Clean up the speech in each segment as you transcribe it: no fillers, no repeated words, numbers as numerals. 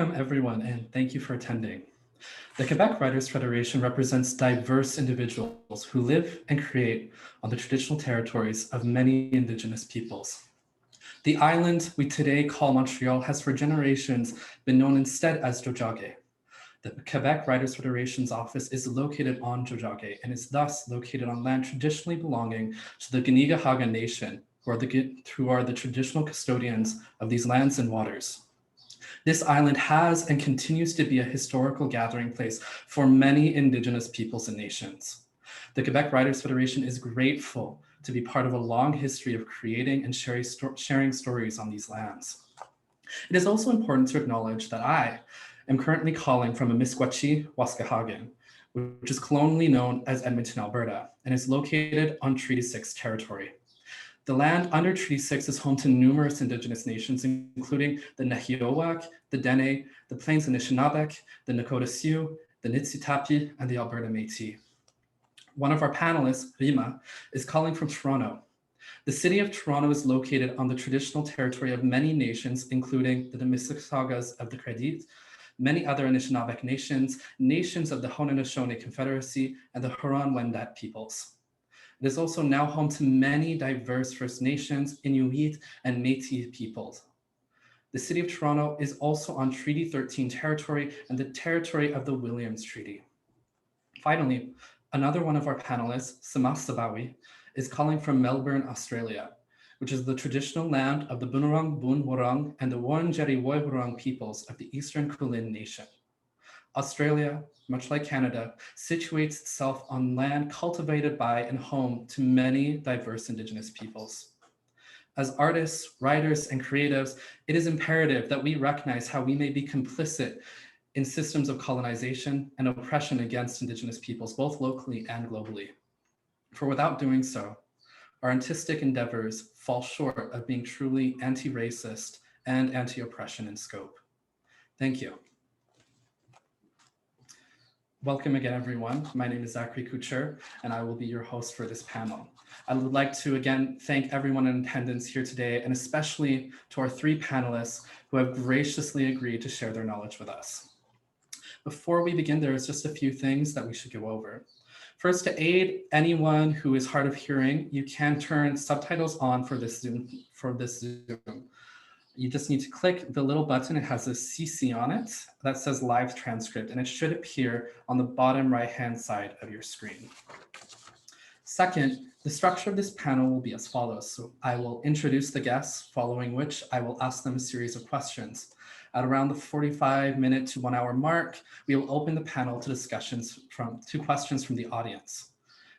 Welcome everyone, and thank you for attending. The Quebec Writers Federation represents diverse individuals who live and create on the traditional territories of many Indigenous peoples. The island we today call Montreal has for generations been known instead as Tiohtià:ke. The Quebec Writers Federation's office is located on Tiohtià:ke and is thus located on land traditionally belonging to the Kanien'kehá:ka Nation, who are the traditional custodians of these lands and waters. This island has and continues to be a historical gathering place for many Indigenous peoples and nations. The Quebec Writers Federation is grateful to be part of a long history of creating and sharing stories on these lands. It is also important to acknowledge that I am currently calling from a Miskwachí Waskahagan, which is colonially known as Edmonton, Alberta, and is located on Treaty 6 territory. The land under Treaty 6 is home to numerous Indigenous nations, including the Nahiawak, the Dene, the Plains Anishinaabe, the Nakota Sioux, the Niitsitapi, and the Alberta Métis. One of our panelists, Rimah, is calling from Toronto. The city of Toronto is located on the traditional territory of many nations, including the Mississaugas of the Credit, many other Anishinaabe nations, nations of the Haudenosaunee Confederacy, and the Huron-Wendat peoples. It is also now home to many diverse First Nations, Inuit, and Métis peoples. The City of Toronto is also on Treaty 13 territory and the territory of the Williams Treaty. Finally, another one of our panelists, Samah Sabawi, is calling from Melbourne, Australia, which is the traditional land of the Bunurong Boon Wurrung and the Wurundjeri Woi-wurrung peoples of the Eastern Kulin Nation. Australia, much like Canada, situates itself on land cultivated by and home to many diverse Indigenous peoples. As artists, writers, and creatives, it is imperative that we recognize how we may be complicit in systems of colonization and oppression against Indigenous peoples, both locally and globally. For without doing so, our artistic endeavors fall short of being truly anti-racist and anti-oppression in scope. Thank you. Welcome again, everyone. My name is Zachary Couture, and I will be your host for this panel. I would like to again thank everyone in attendance here today, and especially to our three panelists who have graciously agreed to share their knowledge with us. Before we begin, there is just a few things that we should go over. First, to aid anyone who is hard of hearing, you can turn subtitles on for this Zoom. You just need to click the little button. It has a CC on it that says live transcript, and it should appear on the bottom right-hand side of your screen. Second, the structure of this panel will be as follows. So I will introduce the guests, following which I will ask them a series of questions. At around the 45-minute to 1 hour mark, we will open the panel to questions from the audience.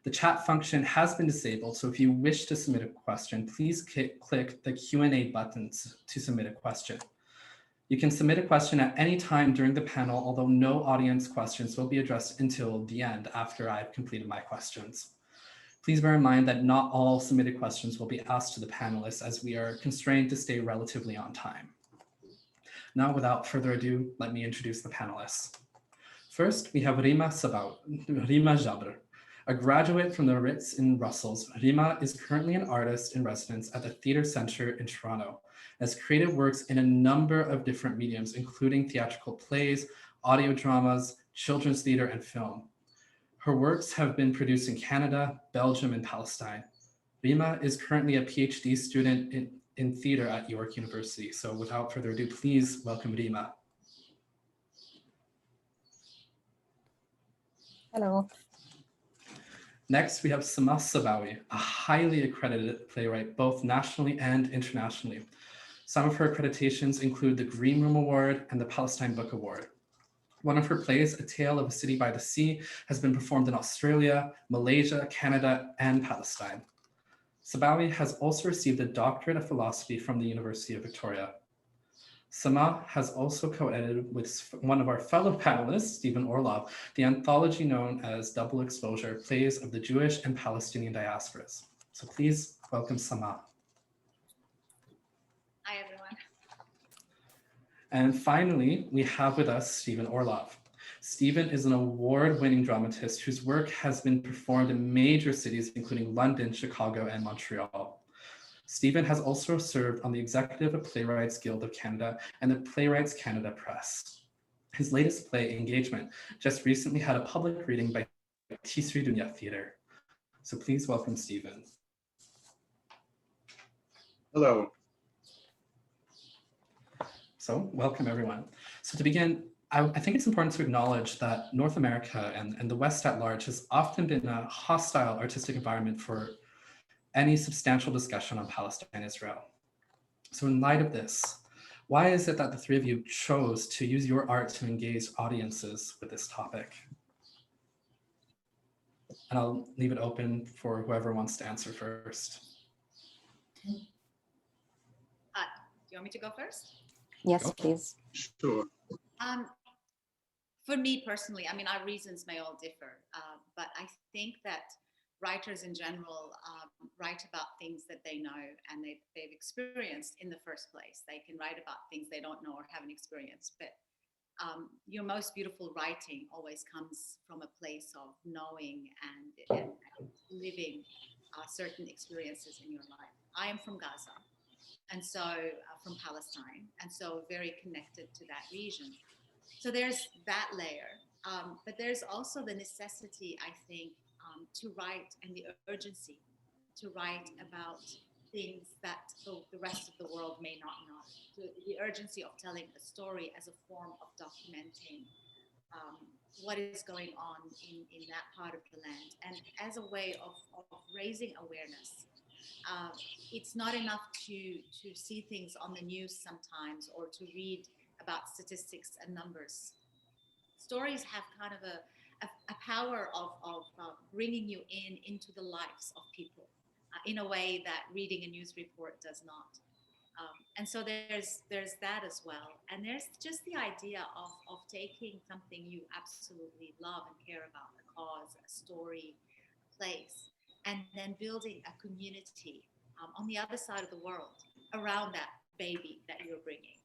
The chat function has been disabled, so if you wish to submit a question, please click the Q&A buttons to submit a question. You can submit a question at any time during the panel, although no audience questions will be addressed until the end after I've completed my questions. Please bear in mind that not all submitted questions will be asked to the panelists, as we are constrained to stay relatively on time. Now, without further ado, let me introduce the panelists. First, we have Rimah Jabr. A graduate from the Ritz in Brussels, Rimah is currently an artist in residence at the Theatre Centre in Toronto, has created works in a number of different mediums, including theatrical plays, audio dramas, children's theatre, and film. Her works have been produced in Canada, Belgium, and Palestine. Rimah is currently a PhD student in theatre at York University. So without further ado, please welcome Rimah. Hello. Next, we have Samah Sabawi, a highly accredited playwright, both nationally and internationally. Some of her accreditations include the Green Room Award and the Palestine Book Award. One of her plays, A Tale of a City by the Sea, has been performed in Australia, Malaysia, Canada, and Palestine. Sabawi has also received a doctorate of philosophy from the University of Victoria. Samah has also co-edited with one of our fellow panelists, Stephen Orlov, the anthology known as Double Exposure, Plays of the Jewish and Palestinian Diasporas. So please welcome Samah. Hi, everyone. And finally, we have with us Stephen Orlov. Stephen is an award-winning dramatist whose work has been performed in major cities, including London, Chicago, and Montreal. Stephen has also served on the executive of Playwrights Guild of Canada and the Playwrights Canada Press. His latest play, Engagement, just recently had a public reading by Tisri Dunya Theatre. So please welcome Stephen. Hello. So welcome everyone. So to begin, I think it's important to acknowledge that North America and the West at large has often been a hostile artistic environment for any substantial discussion on Palestine and Israel. So in light of this, why is it that the three of you chose to use your art to engage audiences with this topic? And I'll leave it open for whoever wants to answer first. Do you want me to go first? Yes, Go. please. Sure. For me personally, I mean, our reasons may all differ, but I think that writers in general write about things that they know and they've experienced in the first place. They can write about things they don't know or haven't experienced, but your most beautiful writing always comes from a place of knowing and living certain experiences in your life. I am from Gaza, and so from Palestine, and so very connected to that region. So there's that layer, but there's also the necessity, I think, to write and the urgency to write about things that the rest of the world may not know. The urgency of telling a story as a form of documenting what is going on in that part of the land, and as a way of raising awareness. It's not enough to see things on the news sometimes or to read about statistics and numbers. Stories have kind of a power of bringing you into the lives of people in a way that reading a news report does not. And so there's that as well. And there's just the idea of taking something you absolutely love and care about, a cause, a story, a place, and then building a community on the other side of the world around that baby that you're bringing,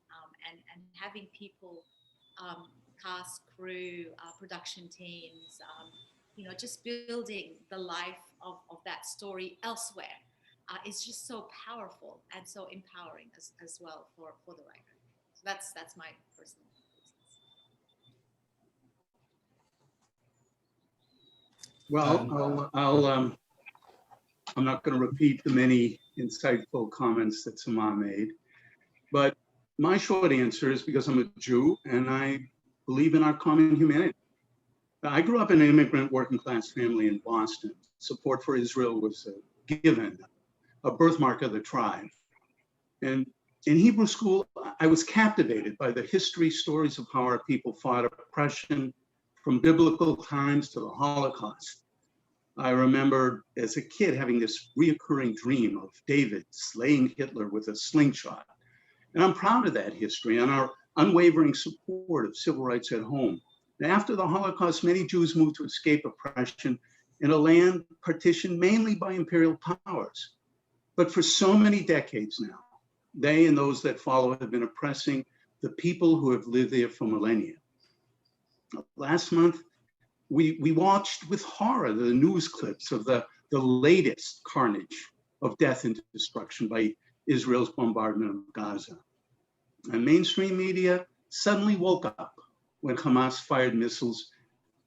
and having people, cast, crew, production teams, just building the life of that story elsewhere is just so powerful and so empowering as well for the writer. So that's my personal reasons. Well, I'm not going to repeat the many insightful comments that Samah made, but my short answer is because I'm a Jew and I believe in our common humanity. I grew up in an immigrant working class family in Boston. Support for Israel was a given, a birthmark of the tribe. And in Hebrew school, I was captivated by the history stories of how our people fought oppression from biblical times to the Holocaust. I remember as a kid having this reoccurring dream of David slaying Hitler with a slingshot. And I'm proud of that history and our unwavering support of civil rights at home. After the Holocaust, many Jews moved to escape oppression in a land partitioned mainly by imperial powers. But for so many decades now, they and those that follow have been oppressing the people who have lived there for millennia. Last month, we watched with horror the news clips of the latest carnage of death and destruction by Israel's bombardment of Gaza. And mainstream media suddenly woke up when Hamas fired missiles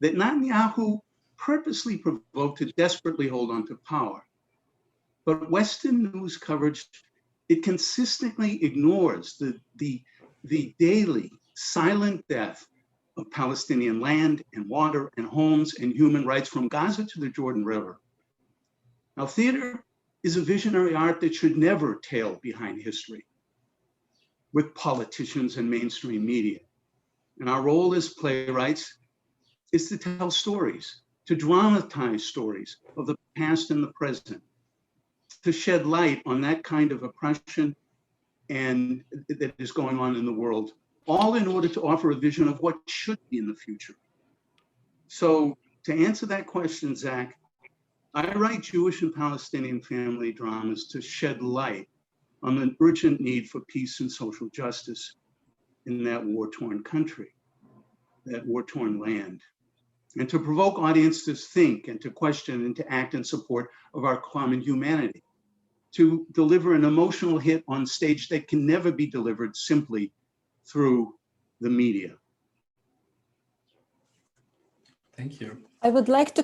that Netanyahu purposely provoked to desperately hold on to power. But Western news coverage, it consistently ignores the daily silent death of Palestinian land and water and homes and human rights from Gaza to the Jordan River. Now, theater is a visionary art that should never tail behind history with politicians and mainstream media. And our role as playwrights is to tell stories, to dramatize stories of the past and the present, to shed light on that kind of oppression and that is going on in the world, all in order to offer a vision of what should be in the future. So to answer that question, Zach, I write Jewish and Palestinian family dramas to shed light on the urgent need for peace and social justice in that war-torn country, that war-torn land, and to provoke audiences to think and to question and to act in support of our common humanity. to deliver an emotional hit on stage that can never be delivered simply through the media. Thank you. I would like to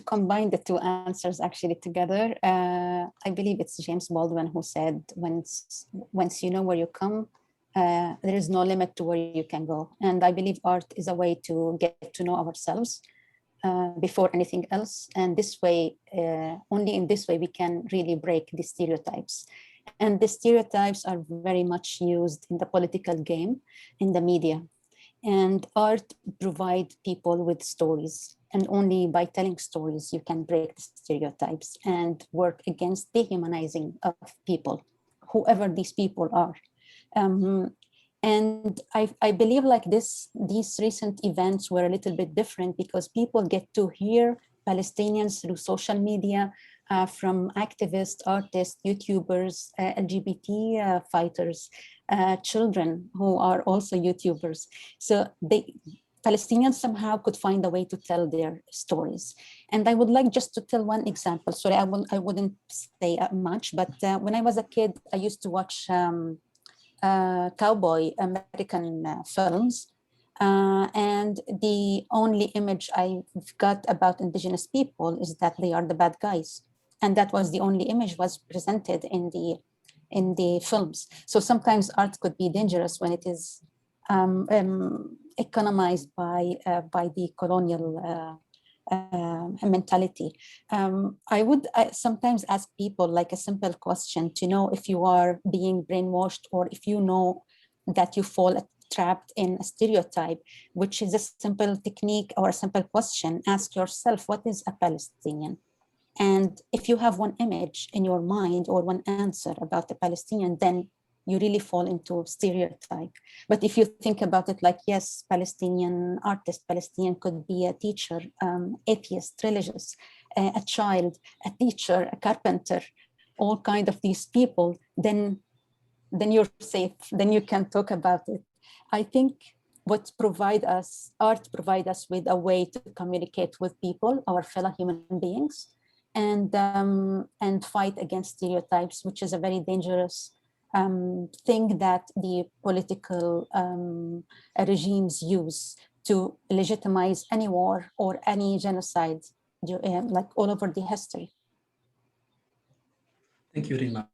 combine the two answers actually together. I believe it's James Baldwin who said, once you know where you come, there is no limit to where you can go. And I believe art is a way to get to know ourselves before anything else. And this way, only in this way, we can really break the stereotypes. And the stereotypes are very much used in the political game, in the media. And art provides people with stories. And only by telling stories, you can break the stereotypes and work against dehumanizing of people, whoever these people are. And I believe like these recent events were a little bit different because people get to hear Palestinians through social media, from activists, artists, YouTubers, LGBT fighters, children who are also YouTubers. So Palestinians somehow could find a way to tell their stories. And I would like just to tell one example. Sorry, I wouldn't say much, but when I was a kid, I used to watch cowboy American films. And the only image I've got about indigenous people is that they are the bad guys. And that was the only image was presented in the films. So sometimes art could be dangerous when it is economized by the colonial mentality. I would sometimes ask people like a simple question to know if you are being brainwashed or if you know that you fall trapped in a stereotype, which is a simple technique or a simple question. Ask yourself, what is a Palestinian? And if you have one image in your mind or one answer about the Palestinian, then you really fall into stereotype. But if you think about it like, yes, Palestinian artist, Palestinian could be a teacher, atheist, religious, a child, a teacher, a carpenter, all kind of these people, then you're safe, then you can talk about it. I think what art provide us with a way to communicate with people, our fellow human beings, and fight against stereotypes, which is a very dangerous thing that the political regimes use to legitimize any war or any genocide, like all over the history. Thank you, Rimah.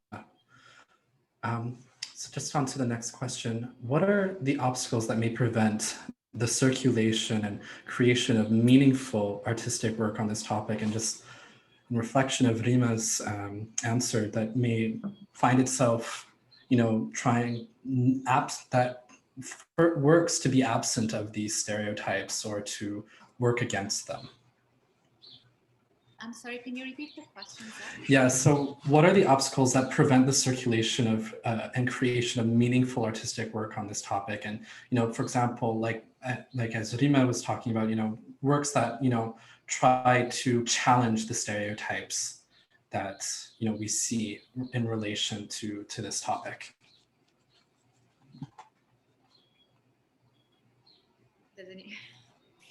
So just on to the next question. What are the obstacles that may prevent the circulation and creation of meaningful artistic work on this topic? And just in reflection of Rimah's answer, that may find itself, trying apps that works to be absent of these stereotypes or to work against them. I'm sorry, can you repeat the question, Zach? Yeah, so what are the obstacles that prevent the circulation of and creation of meaningful artistic work on this topic? And, for example, like as Rimah was talking about, works that, try to challenge the stereotypes that, we see in relation to this topic.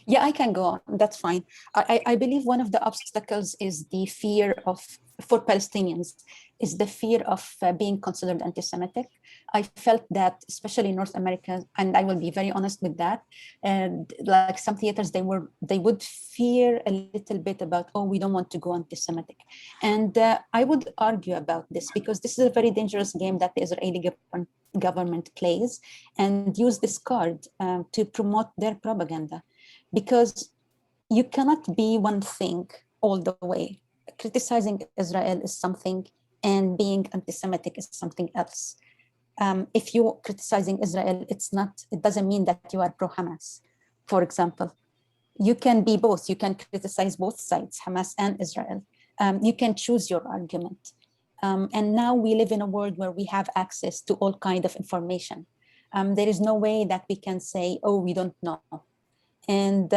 Yeah, I can go on. That's fine. I believe one of the obstacles is the fear for Palestinians, is the fear of being considered anti-Semitic. I felt that, especially in North America, and I will be very honest with that, and like some theaters, they would fear a little bit about, oh, we don't want to go anti-Semitic. And I would argue about this because this is a very dangerous game that the Israeli government plays and use this card to promote their propaganda. Because you cannot be one thing all the way. Criticizing Israel is something and being anti-Semitic is something else. If you're criticizing Israel, it doesn't mean that you are pro-Hamas, for example. You can be both. You can criticize both sides, Hamas and Israel. You can choose your argument. And now we live in a world where we have access to all kinds of information. There is no way that we can say, oh, we don't know. And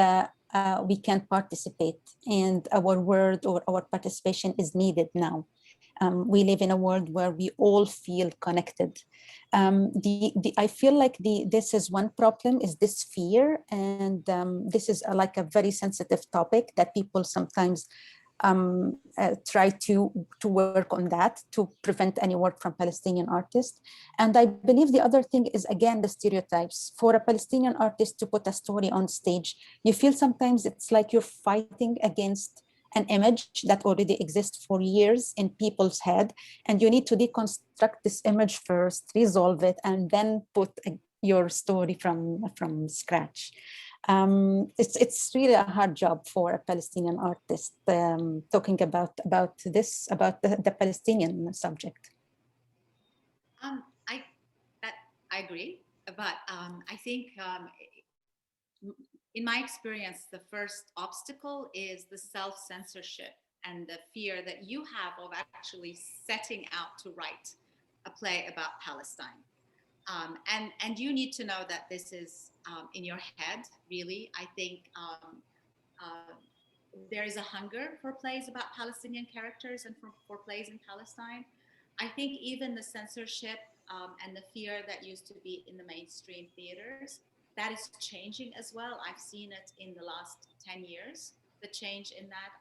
we can participate, and our word or our participation is needed now. We live in a world where we all feel connected. I feel like this is one problem, is this fear, and this is like a very sensitive topic that people sometimes try to work on that to prevent any work from Palestinian artists. And I believe the other thing is, again, the stereotypes. For a Palestinian artist to put a story on stage, you feel sometimes it's like you're fighting against an image that already exists for years in people's head, and you need to deconstruct this image first, resolve it, and then put your story from scratch. It's really a hard job for a Palestinian artist talking about the Palestinian subject. I agree, but I think in my experience, the first obstacle is the self-censorship and the fear that you have of actually setting out to write a play about Palestine. And you need to know that this is in your head, really. I think there is a hunger for plays about Palestinian characters and for plays in Palestine. I think even the censorship and the fear that used to be in the mainstream theaters, that is changing as well. I've seen it in the last 10 years, the change in that.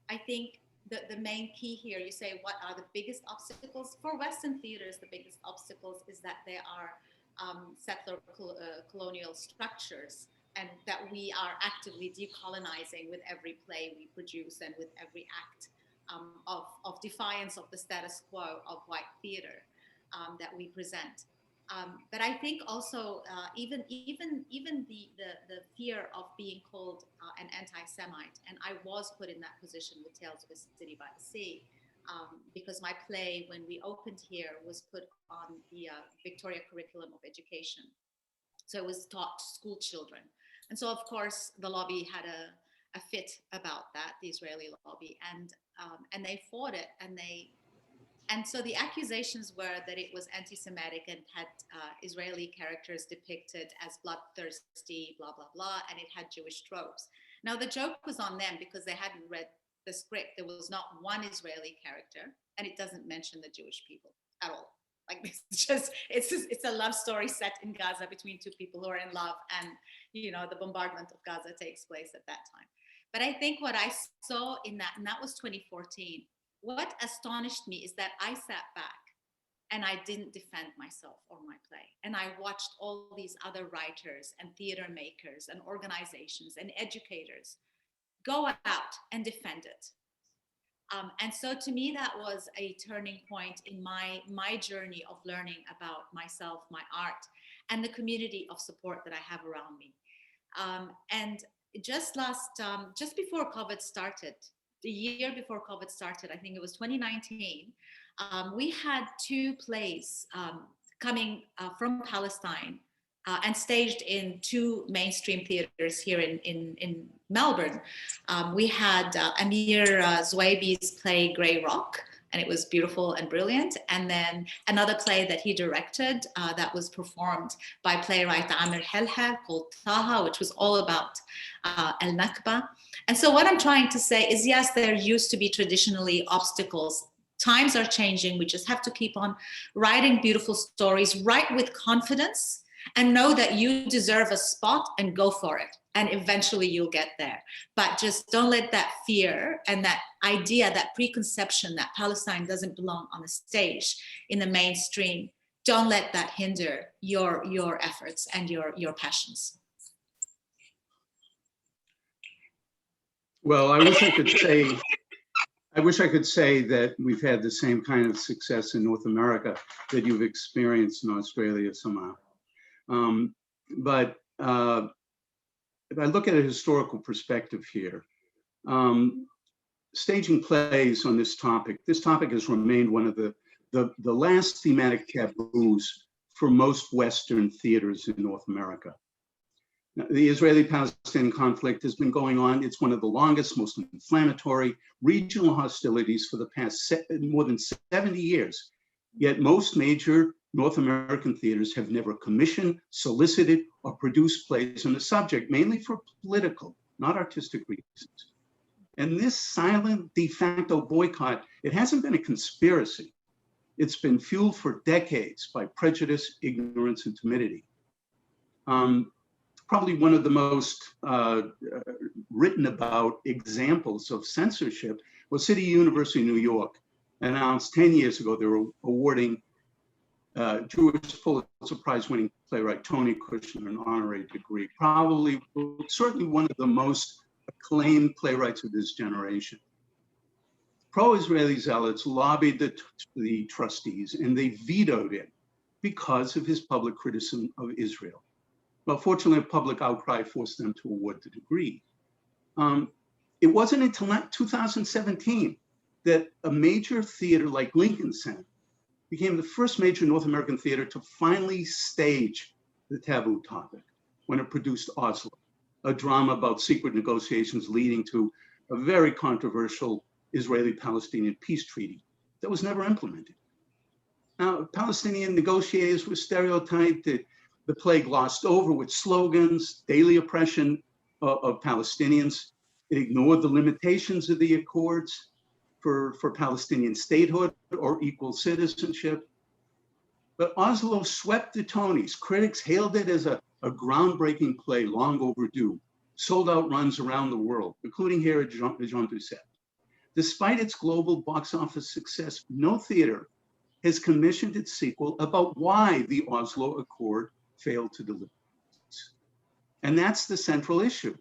I think the main key here, you say, what are the biggest obstacles? For Western theaters, the biggest obstacles is that there are settler colonial structures, and that we are actively decolonizing with every play we produce and with every act of defiance of the status quo of white theater that we present. But I think also even the fear of being called an anti-Semite, and I was put in that position with Tales of a City by the Sea, because my play, when we opened here, was put on the Victoria curriculum of education. So it was taught to school children. And so, of course, the lobby had a fit about that, the Israeli lobby, and they fought it, and so the accusations were that it was anti-Semitic and had Israeli characters depicted as bloodthirsty, blah, blah, blah, and it had Jewish tropes. Now, the joke was on them because they hadn't read the script. There was not one Israeli character, and it doesn't mention the Jewish people at all. Like, it's a love story set in Gaza between two people who are in love, and, you know, the bombardment of Gaza takes place at that time. But I think what I saw in that, and that was 2014, what astonished me is that I sat back and I didn't defend myself or my play. And I watched all these other writers and theater makers and organizations and educators go out and defend it. And so to me, that was a turning point in my journey of learning about myself, my art, and the community of support that I have around me. And just before COVID started, the year before COVID started, I think it was 2019, we had two plays coming from Palestine and staged in two mainstream theaters here in Melbourne. We had Amir Zweibi's play Grey Rock, and it was beautiful and brilliant. And then another play that he directed that was performed by playwright Amir Helhel called Taha, which was all about Al-Nakba. And so what I'm trying to say is, yes, there used to be traditionally obstacles. Times are changing. We just have to keep on writing beautiful stories, write with confidence, and know that you deserve a spot and go for it. And eventually you'll get there. But just don't let that fear and that idea, that preconception that Palestine doesn't belong on the stage in the mainstream, don't let that hinder your efforts and your passions. Well, I wish I could say that we've had the same kind of success in North America that you've experienced in Australia, Samah. But if I look at a historical perspective here, staging plays on this topic has remained one of the last thematic taboos for most Western theaters in North America. Now, the Israeli-Palestinian conflict has been going on. It's one of the longest, most inflammatory regional hostilities for the past more than 70 years. Yet most major North American theaters have never commissioned, solicited, or produced plays on the subject, mainly for political, not artistic reasons. And this silent de facto boycott, it hasn't been a conspiracy. It's been fueled for decades by prejudice, ignorance, and timidity. probably one of the most written about examples of censorship was City University of New York announced 10 years ago they were awarding Jewish Pulitzer Prize winning playwright Tony Kushner an honorary degree, certainly one of the most acclaimed playwrights of this generation. Pro-Israeli zealots lobbied the trustees and they vetoed it because of his public criticism of Israel. Well, fortunately, a public outcry forced them to award the degree. It wasn't until 2017 that a major theater like Lincoln Center became the first major North American theater to finally stage the taboo topic when it produced Oslo, a drama about secret negotiations leading to a very controversial Israeli-Palestinian peace treaty that was never implemented. Now, Palestinian negotiators were stereotyped. The play glossed over with slogans, daily oppression of Palestinians. It ignored the limitations of the accords for Palestinian statehood or equal citizenship. But Oslo swept the Tonys. Critics hailed it as a groundbreaking play, long overdue, sold out runs around the world, including here at Jean Doucet. Despite its global box office success, no theater has commissioned its sequel about why the Oslo Accord failed to deliver. And that's the central issue.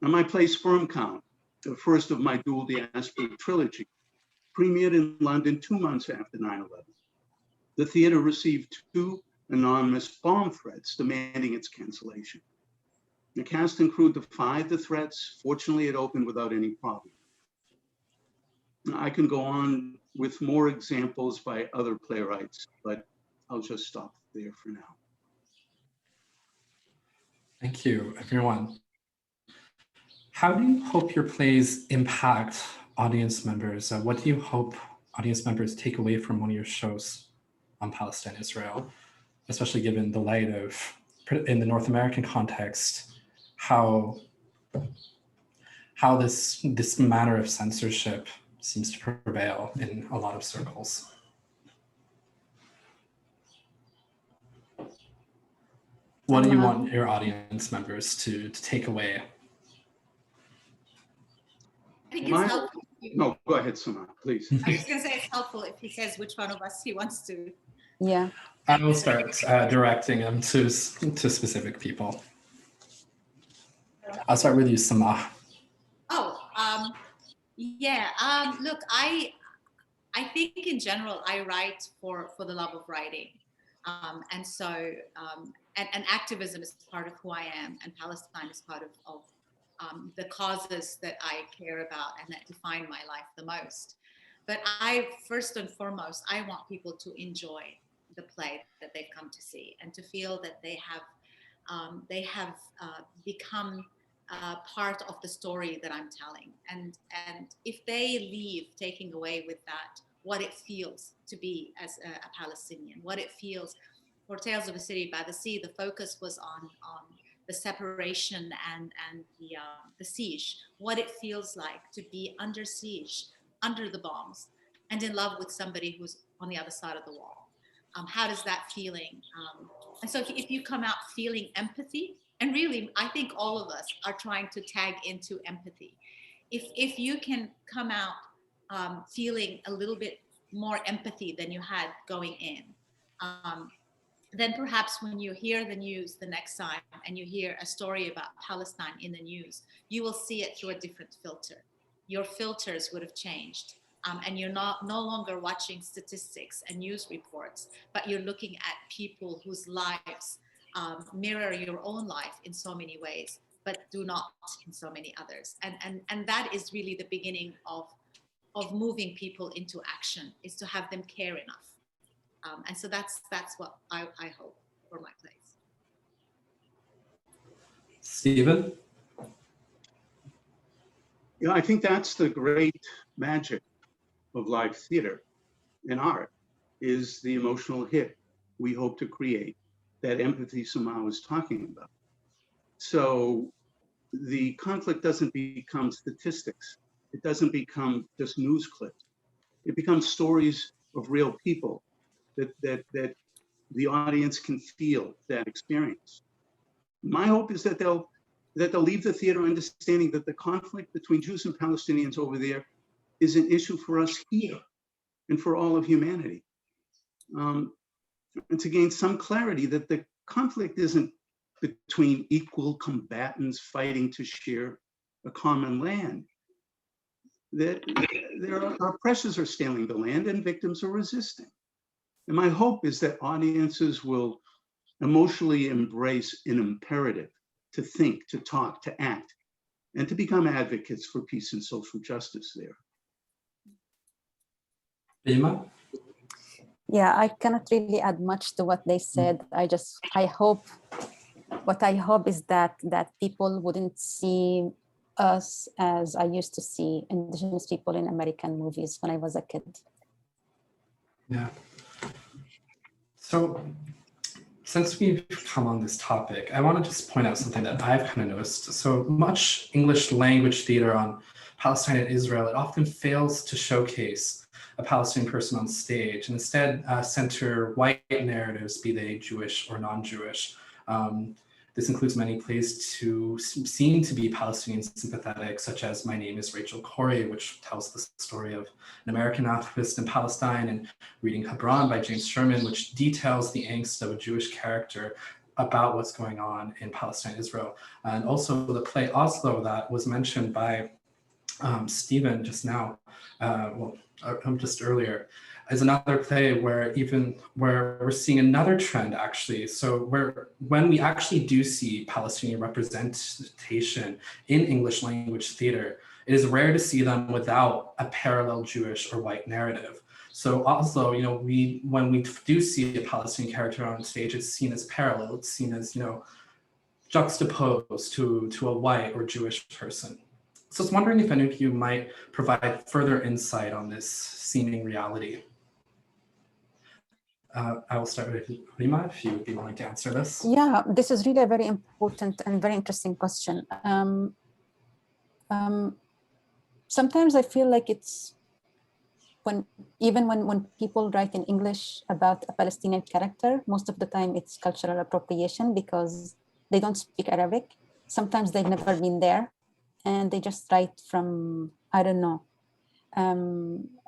Now, my play Sperm Count, the first of my dual diaspora trilogy, premiered in London 2 months after 9/11. The theater received 2 anonymous bomb threats demanding its cancellation. The cast and crew defied the threats. Fortunately, it opened without any problem. Now, I can go on with more examples by other playwrights, but I'll just stop there for now. Thank you, everyone. How do you hope your plays impact audience members? What do you hope audience members take away from one of your shows on Palestine and Israel, especially given the light of, in the North American context, how this manner of censorship seems to prevail in a lot of circles? What do you want your audience members to take away? I think it's helpful. No, go ahead, Samah, please. I was going to say it's helpful if he says which one of us he wants to. Yeah. I will start directing them to specific people. I'll start with you, Samah. Look, I think in general, I write for the love of writing. And so, and activism is part of who I am, and Palestine is part of the causes that I care about and that define my life the most. But first and foremost, I want people to enjoy the play that they've come to see and to feel that they have become part of the story that I'm telling. And if they leave taking away with that what it feels to be as a Palestinian, what it feels for Tales of a City by the Sea, the focus was on the separation and the siege, what it feels like to be under siege, under the bombs, and in love with somebody who's on the other side of the wall. How does that feeling? And so if you come out feeling empathy, and really, I think all of us are trying to tag into empathy. If you can come out feeling a little bit more empathy than you had going in, then perhaps when you hear the news the next time and you hear a story about Palestine in the news, you will see it through a different filter. Your filters would have changed. And you're no longer watching statistics and news reports, but you're looking at people whose lives mirror your own life in so many ways, but do not in so many others. And that is really the beginning of moving people into action, is to have them care enough. And so that's what I hope for my plays. Stephen? Yeah, I think that's the great magic of live theater and art, is the emotional hit we hope to create, that empathy Samah was talking about. So the conflict doesn't become statistics. It doesn't become just news clips. It becomes stories of real people that the audience can feel that experience. My hope is that they'll leave the theater understanding that the conflict between Jews and Palestinians over there is an issue for us here and for all of humanity. And to gain some clarity that the conflict isn't between equal combatants fighting to share a common land. That there are oppressors are stealing the land and victims are resisting. And my hope is that audiences will emotionally embrace an imperative to think, to talk, to act, and to become advocates for peace and social justice there. Rimah? Yeah, I cannot really add much to what they said. I hope, what I hope is that people wouldn't see us as I used to see Indigenous people in American movies when I was a kid. Yeah. So since we've come on this topic, I want to just point out something that I've kind of noticed. So much English language theater on Palestine and Israel, it often fails to showcase a Palestinian person on stage and instead center white narratives, be they Jewish or non-Jewish. This includes many plays to seem to be Palestinian sympathetic, such as My Name is Rachel Corrie, which tells the story of an American activist in Palestine, and Reading Hebron by James Sherman, which details the angst of a Jewish character about what's going on in Palestine and Israel. And also the play Oslo that was mentioned by Stephen just now, just earlier, is another play where we're seeing another trend actually. So when we actually do see Palestinian representation in English language theater, it is rare to see them without a parallel Jewish or white narrative. So also, when we do see a Palestinian character on stage, it's seen as parallel, it's seen as, juxtaposed to a white or Jewish person. So I was wondering if any of you might provide further insight on this seeming reality. I will start with Rimah, if you would be willing to answer this. Yeah, this is really a very important and very interesting question. Sometimes I feel like it's even when people write in English about a Palestinian character, most of the time it's cultural appropriation because they don't speak Arabic. Sometimes they've never been there and they just write from, I don't know.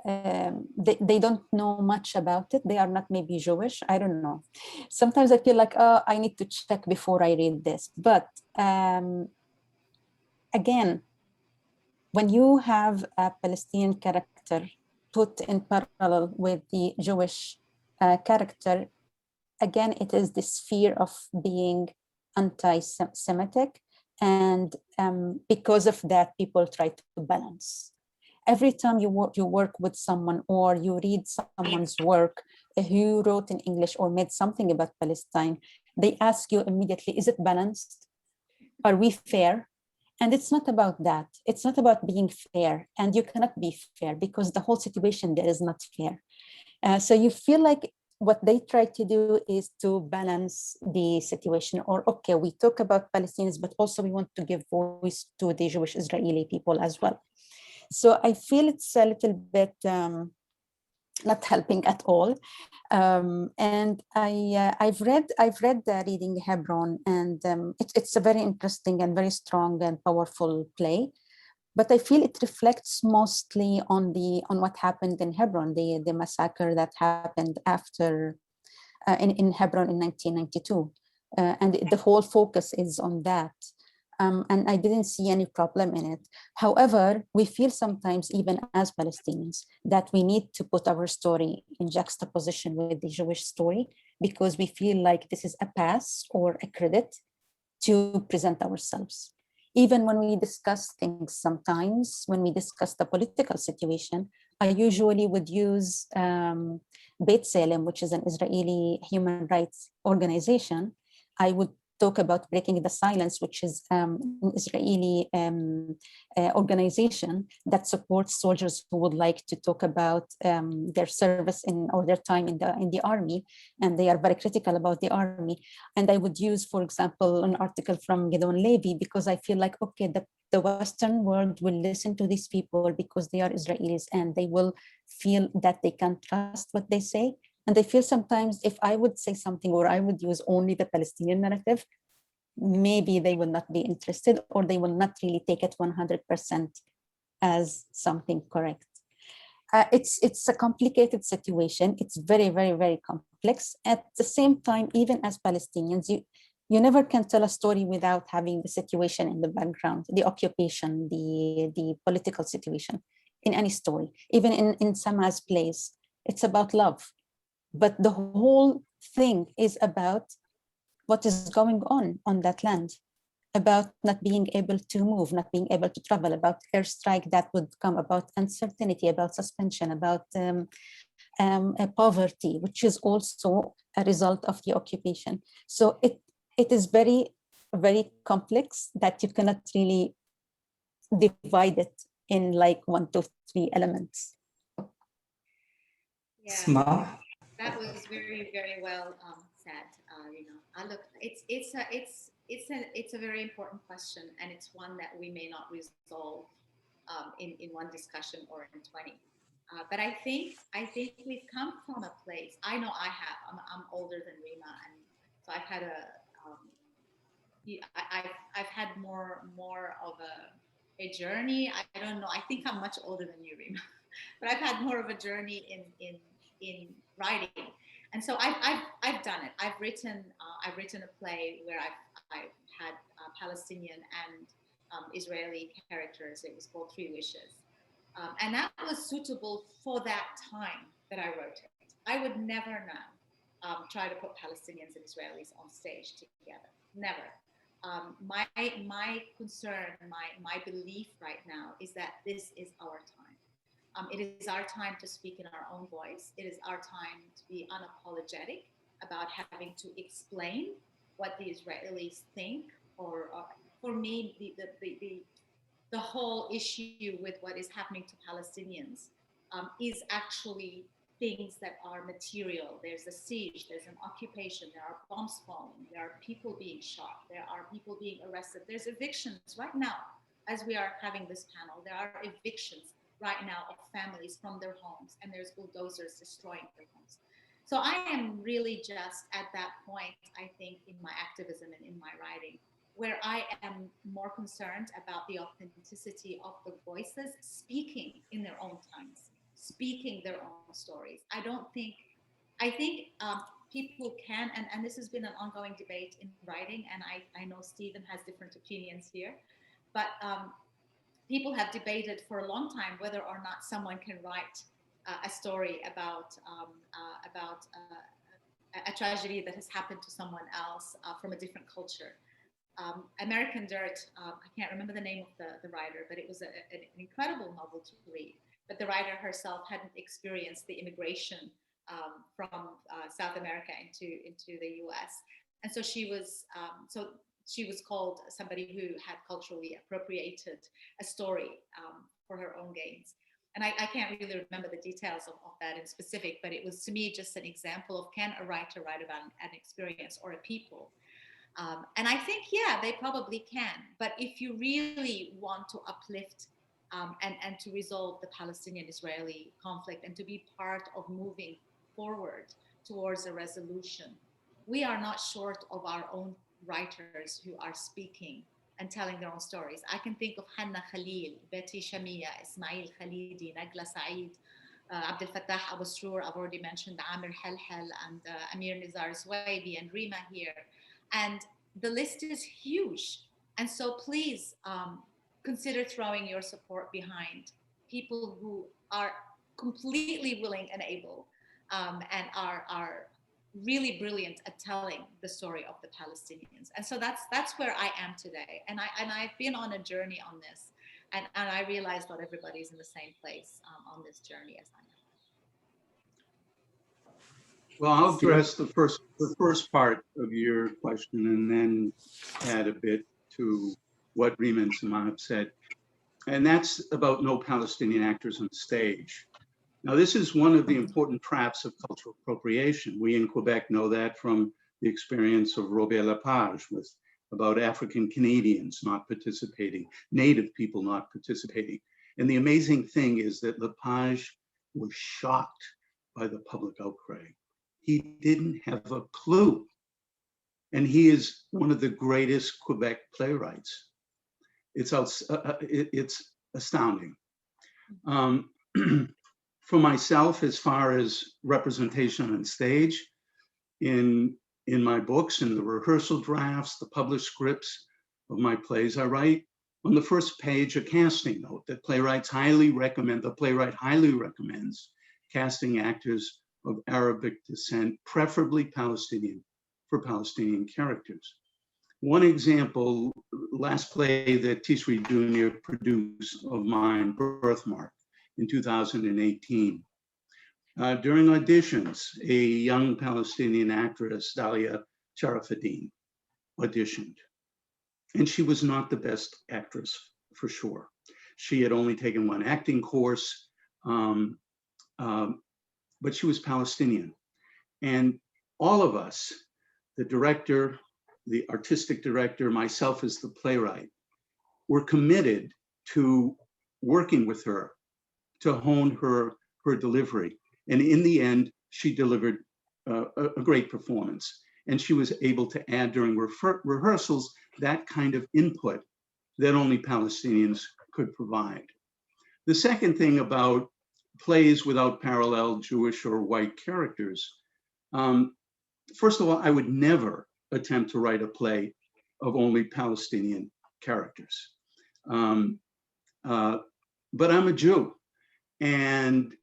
They don't know much about it. They are not maybe Jewish. I don't know. Sometimes I feel like, oh, I need to check before I read this. But again, when you have a Palestinian character put in parallel with the Jewish character, again, it is this fear of being anti-Semitic. And because of that, people try to balance. Every time you work with someone or you read someone's work who wrote in English or made something about Palestine, they ask you immediately, is it balanced? Are we fair? And it's not about that. It's not about being fair. And you cannot be fair because the whole situation there is not fair. So you feel like what they try to do is to balance the situation, or okay, we talk about Palestinians, but also we want to give voice to the Jewish Israeli people as well. So I feel it's a little bit not helping at all. And I've read Reading Hebron, and it's a very interesting and very strong and powerful play. But I feel it reflects mostly on what happened in Hebron, the massacre that happened after in Hebron in 1992, and the whole focus is on that. And I didn't see any problem in it. However, we feel sometimes, even as Palestinians, that we need to put our story in juxtaposition with the Jewish story because we feel like this is a pass or a credit to present ourselves. Even when we discuss things, sometimes when we discuss the political situation, I usually would use Beit Salem, which is an Israeli human rights organization. I would talk about Breaking the Silence, which is an Israeli organization that supports soldiers who would like to talk about their service or their time in the army, and they are very critical about the army. And I would use, for example, an article from Gideon Levy because I feel like, okay, the Western world will listen to these people because they are Israelis and they will feel that they can trust what they say. And I feel sometimes if I would say something or I would use only the Palestinian narrative, maybe they will not be interested, or they will not really take it 100% as something correct. It's a complicated situation. It's very, very, very complex. At the same time, even as Palestinians, you never can tell a story without having the situation in the background, the occupation, the political situation in any story. Even in Samah's plays, it's about love. But the whole thing is about what is going on that land, about not being able to move, not being able to travel, about airstrike that would come, about uncertainty, about suspension, about poverty, which is also a result of the occupation. So it is very, very complex that you cannot really divide it in like 1, 2, 3 elements. Yeah, Samah? that was very, very well said. Look, it's a very important question, and it's one that we may not resolve in one discussion or in 20. But I think we've come from a place. I know I have. I'm older than Rimah, and so I've had I've had more of a journey. I don't know. I think I'm much older than you, Rimah, but I've had more of a journey in writing, and so I've done it. I've written a play where I've had Palestinian and Israeli characters. It was called 3 Wishes. And that was suitable for that time that I wrote it. I would never now try to put Palestinians and Israelis on stage together. Never. My concern, my belief right now is that this is our time. It is our time to speak in our own voice. It is our time to be unapologetic about having to explain what the Israelis think, or for me, the whole issue with what is happening to Palestinians is actually things that are material. There's a siege, there's an occupation, there are bombs falling, there are people being shot, there are people being arrested, there's evictions right now. As we are having this panel, there are evictions right now of families from their homes, and there's bulldozers destroying their homes. So I am really just at that point, I think, in my activism and in my writing, where I am more concerned about the authenticity of the voices speaking in their own times, speaking their own stories. I think people can, and this has been an ongoing debate in writing, and I know Stephen has different opinions here, but people have debated for a long time whether or not someone can write a story about a tragedy that has happened to someone else from a different culture. American Dirt, I can't remember the name of the writer, but it was an incredible novel to read. But the writer herself hadn't experienced the immigration from South America into the US. And so she was called somebody who had culturally appropriated a story for her own gains. And I can't really remember the details of that in specific, but it was to me just an example of, can a writer write about an experience or a people? And I think, yeah, they probably can. But if you really want to uplift and to resolve the Palestinian-Israeli conflict and to be part of moving forward towards a resolution, we are not short of our own writers who are speaking and telling their own stories. I can think of Hanna Khalil, Betty Shamia, Ismail Khalidi, Nagla Saeed, Abdel Fattah Abu Sroor, I've already mentioned Amir Helhel, and Amir Nizar Zwaibi, and Rimah here. And the list is huge. And so please consider throwing your support behind people who are completely willing and able and are really brilliant at telling the story of the Palestinians. And so that's where I am today. And I've been on a journey on this. And I realize not everybody's in the same place on this journey as I am. Well, I'll address the first part of your question and then add a bit to what Rimah and Samah have said. And that's about no Palestinian actors on stage. Now, this is one of the important traps of cultural appropriation. We in Quebec know that from the experience of Robert Lepage about African Canadians not participating, Native people not participating. And the amazing thing is that Lepage was shocked by the public outcry. He didn't have a clue And he is one of the greatest Quebec playwrights. It's astounding. For myself, as far as representation on stage, in my books, in the rehearsal drafts, the published scripts of my plays, I write on the first page a casting note that the playwright highly recommends casting actors of Arabic descent, preferably Palestinian, for Palestinian characters. One example, last play that Tishri Jr. produced of mine, Birthmark, in 2018. During auditions, a young Palestinian actress, Dalia Sharafuddin, auditioned. And she was not the best actress, for sure. She had only taken one acting course, but she was Palestinian. And all of us, the director, the artistic director, myself as the playwright, were committed to working with her to hone her delivery. And in the end, she delivered a great performance. And she was able to add during rehearsals that kind of input that only Palestinians could provide. The second thing about plays without parallel Jewish or white characters, first of all, I would never attempt to write a play of only Palestinian characters. But I'm a Jew, and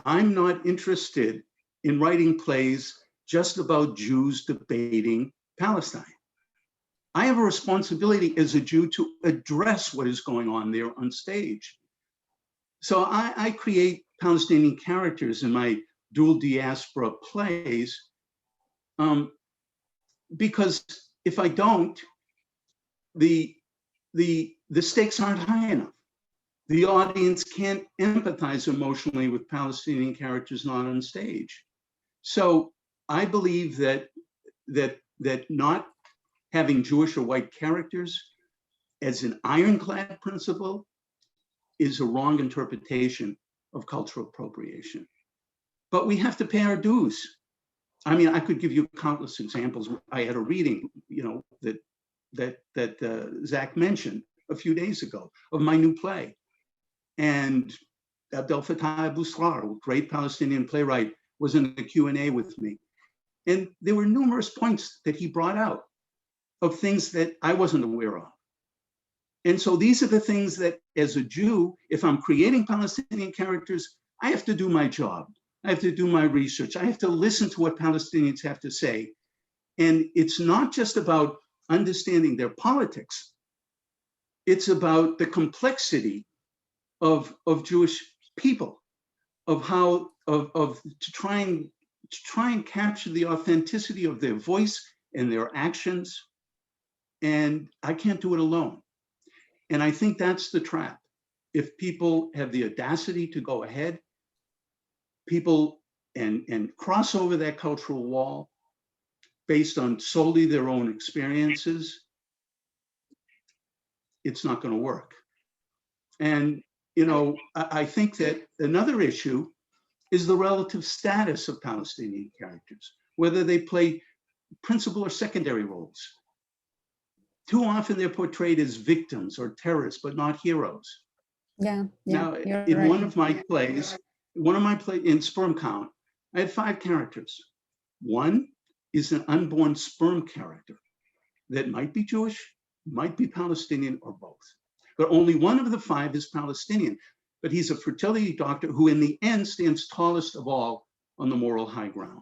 I'm not interested in writing plays just about Jews debating Palestine. I have a responsibility as a Jew to address what is going on there on stage. So I create Palestinian characters in my dual diaspora plays because if I don't, the stakes aren't high enough. The audience can't empathize emotionally with Palestinian characters not on stage. So I believe that not having Jewish or white characters as an ironclad principle is a wrong interpretation of cultural appropriation. But we have to pay our dues. I mean, I could give you countless examples. I had a reading, that Zach mentioned a few days ago of my new play. And Abdel Fattah Abusrar, a great Palestinian playwright, was in the Q&A with me. And there were numerous points that he brought out of things that I wasn't aware of. And so these are the things that, as a Jew, if I'm creating Palestinian characters, I have to do my job. I have to do my research. I have to listen to what Palestinians have to say. And it's not just about understanding their politics. It's about the complexity of Jewish people, of how to try and capture the authenticity of their voice and their actions. And I can't do it alone. And I think that's the trap. If people have the audacity to go ahead, people and cross over that cultural wall based on solely their own experiences, it's not going to work. And I think that another issue is the relative status of Palestinian characters, whether they play principal or secondary roles. Too often they're portrayed as victims or terrorists, but not heroes. Yeah. Now, in right. one of my plays in Sperm Count, I had 5 characters. One is an unborn sperm character that might be Jewish, might be Palestinian, or both. But only one of the 5 is Palestinian. But he's a fertility doctor who in the end stands tallest of all on the moral high ground.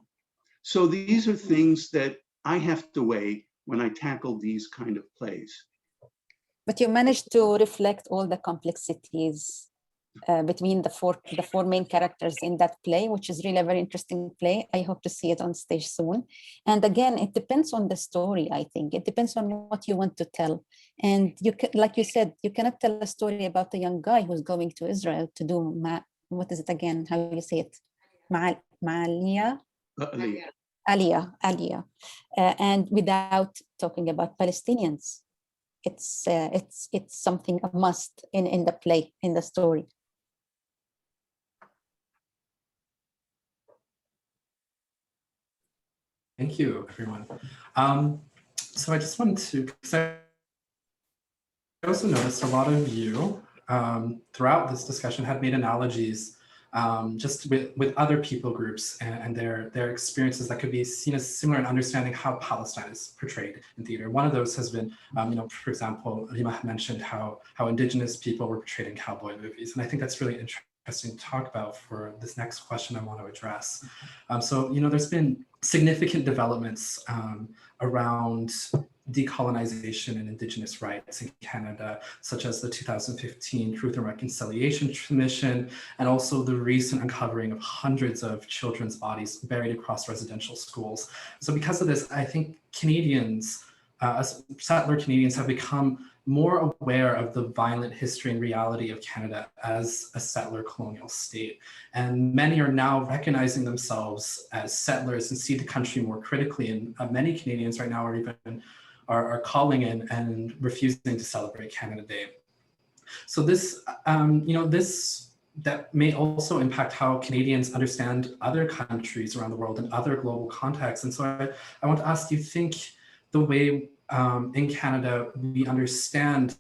So these are things that I have to weigh when I tackle these kind of plays. But you managed to reflect all the complexities between the four main characters in that play, which is really a very interesting play. I hope to see it on stage soon. And again, it depends on the story, I think. It depends on what you want to tell. And you can, like you said, you cannot tell a story about a young guy who's going to Israel to do, what is it again? How do you say it? Ma'aliyah? Aliyah. And without talking about Palestinians. It's something a must in the play, in the story. Thank you, everyone. So I just wanted to, because I also noticed a lot of you throughout this discussion had made analogies just with other people groups and their experiences that could be seen as similar in understanding how Palestine is portrayed in theater. One of those has been, for example, Rimah had mentioned how indigenous people were portrayed in cowboy movies. And I think that's really interesting to talk about for this next question I want to address. So, there's been significant developments around decolonization and Indigenous rights in Canada, such as the 2015 Truth and Reconciliation Commission, and also the recent uncovering of hundreds of children's bodies buried across residential schools. So because of this, I think Canadians, settler Canadians, have become more aware of the violent history and reality of Canada as a settler colonial state. And many are now recognizing themselves as settlers and see the country more critically. And many Canadians right now are even calling in and refusing to celebrate Canada Day. So this, that may also impact how Canadians understand other countries around the world and other global contexts. And so I want to ask, do you think the way in Canada we understand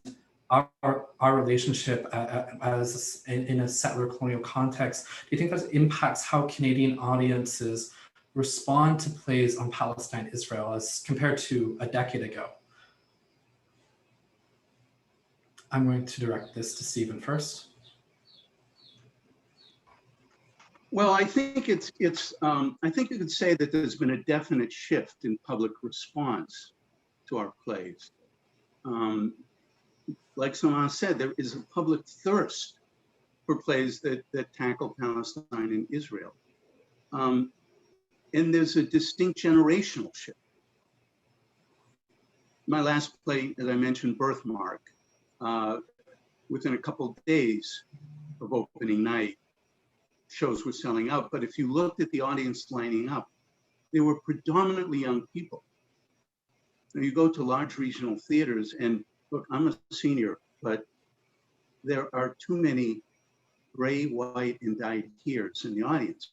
our relationship as in a settler colonial context, do you think that impacts how Canadian audiences respond to plays on Palestine and Israel as compared to a decade ago? I'm going to direct this to Stephen first. Well, I think I think you could say that there's been a definite shift in public response to our plays. Like Samah said, there is a public thirst for plays that tackle Palestine and Israel. And there's a distinct generational shift. My last play, as I mentioned, Birthmark, within a couple of days of opening night, shows were selling out. But if you looked at the audience lining up, they were predominantly young people. Now you go to large regional theaters, and look, I'm a senior, but there are too many gray, white, and dyed tears in the audience.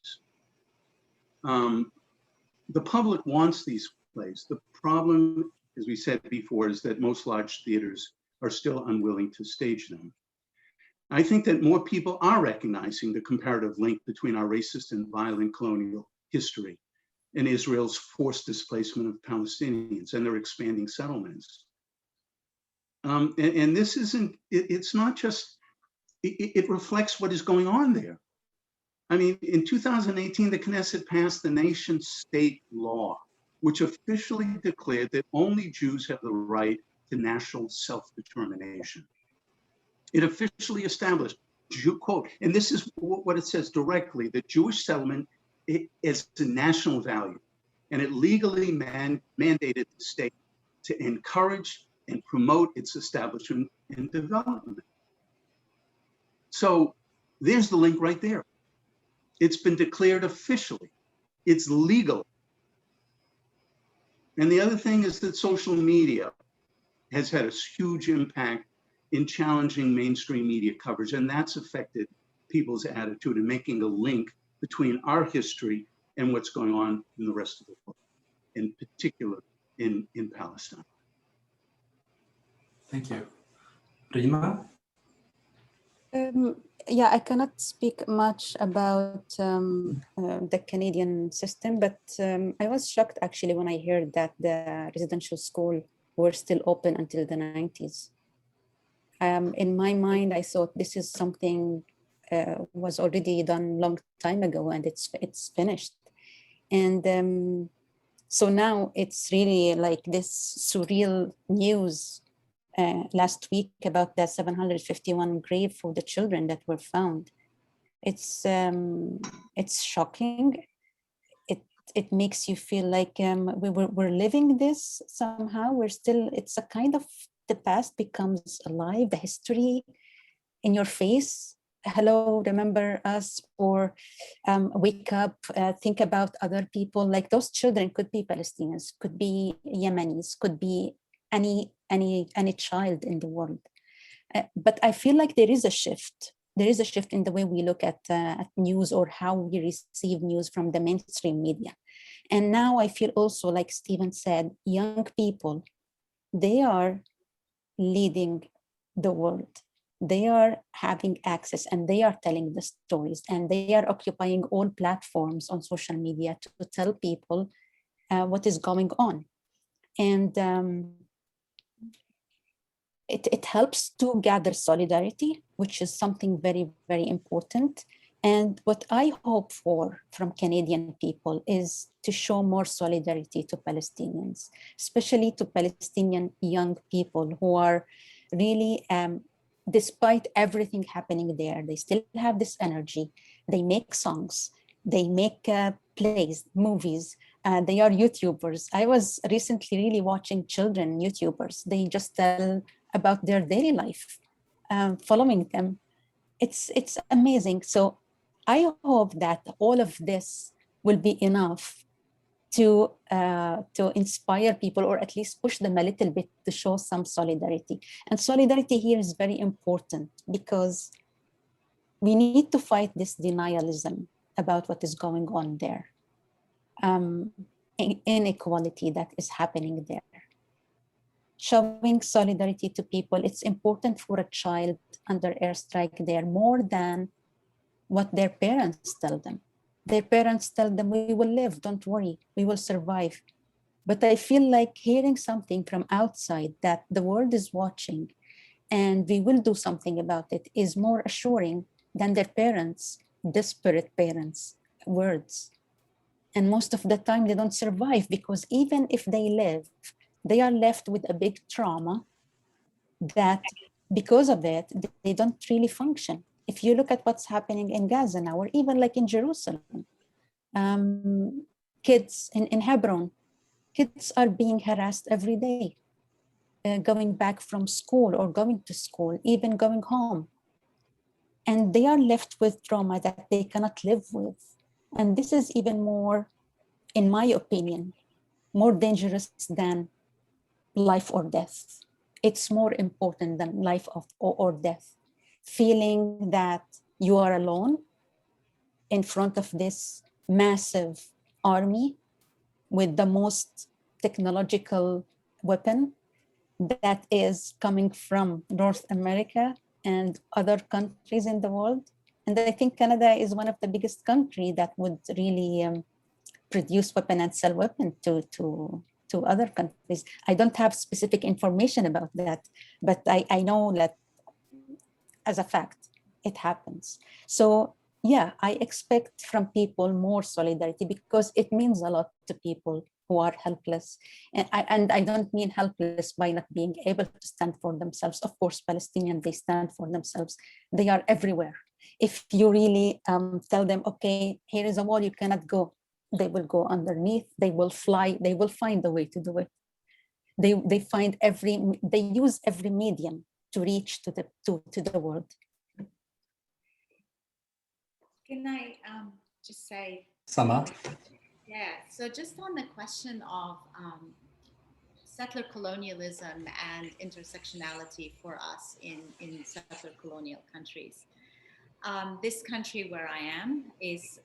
The public wants these plays. The problem, as we said before, is that most large theaters are still unwilling to stage them. I think that more people are recognizing the comparative link between our racist and violent colonial history and Israel's forced displacement of Palestinians and their expanding settlements. And this isn't, it's not just, it reflects what is going on there. I mean, in 2018, the Knesset passed the nation state law, which officially declared that only Jews have the right to national self-determination. It officially established, quote, and this is what it says directly, that Jewish settlement is a national value, and it legally mandated the state to encourage and promote its establishment and development. So there's the link right there. It's been declared officially. It's legal. And the other thing is that social media has had a huge impact in challenging mainstream media coverage, and that's affected people's attitude and making a link between our history and what's going on in the rest of the world, in particular in Palestine. Thank you. Rimah? Yeah, I cannot speak much about the Canadian system, but I was shocked actually when I heard that the residential school were still open until the 90s. In my mind, I thought this is something was already done long time ago, and it's finished. And so now it's really like this surreal news last week about the 751 grave for the children that were found. It's shocking. It makes you feel like we're living this somehow. We're still, it's a kind of, the past becomes alive, the history in your face. Hello, remember us, or wake up, think about other people. Like those children could be Palestinians, could be Yemenis, could be any child in the world. But I feel like there is a shift. there is a shift in the way we look at news or how we receive news from the mainstream media. And now I feel also, like Stephen said, young people, they are leading the world. They are having access and they are telling the stories, and they are occupying all platforms on social media to tell people what is going on. And it helps to gather solidarity, which is something very, very important. And what I hope for from Canadian people is to show more solidarity to Palestinians, especially to Palestinian young people who are really, despite everything happening there, they still have this energy. They make songs, they make plays, movies, they are YouTubers. I was recently really watching children YouTubers. They just tell about their daily life, following them. It's amazing. So I hope that all of this will be enough to inspire people, or at least push them a little bit to show some solidarity. And solidarity here is very important because we need to fight this denialism about what is going on there, inequality that is happening there. Showing solidarity to people, it's important for a child under airstrike there more than what their parents tell them. Their parents tell them, we will live, don't worry, we will survive. But I feel like hearing something from outside that the world is watching and we will do something about it is more assuring than their parents, desperate parents' words. And most of the time they don't survive, because even if they live, they are left with a big trauma that because of it, they don't really function. If you look at what's happening in Gaza now, or even like in Jerusalem, kids in Hebron, kids are being harassed every day, going back from school or going to school, even going home. And they are left with trauma that they cannot live with. And this is even more, in my opinion, more dangerous than life or death. It's more important than life or death. Feeling that you are alone in front of this massive army with the most technological weapon that is coming from North America and other countries in the world. And I think Canada is one of the biggest countries that would really produce weapon and sell weapon to other countries. I don't have specific information about that, but I know that as a fact, it happens. So yeah, I expect from people more solidarity, because it means a lot to people who are helpless. And I don't mean helpless by not being able to stand for themselves. Of course, Palestinians, they stand for themselves. They are everywhere. If you really tell them, okay, here is a wall, you cannot go, they will go underneath, they will fly, they will find a way to do it. They use every medium to reach to the world. Can I just say, Samah? yeah, so just on the question of settler colonialism and intersectionality for us in settler colonial countries. This country where I am is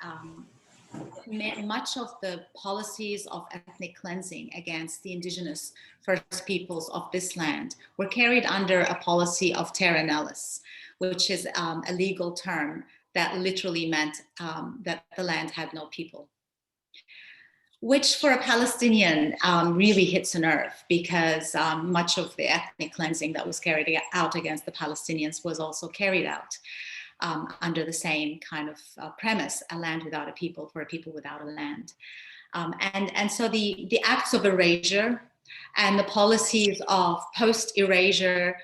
much of the policies of ethnic cleansing against the indigenous first peoples of this land were carried under a policy of terra nullius, which is a legal term that literally meant that the land had no people, which for a Palestinian really hits a nerve, because much of the ethnic cleansing that was carried out against the Palestinians was also carried out under the same kind of premise, a land without a people for a people without a land. And so the acts of erasure and the policies of post-erasure,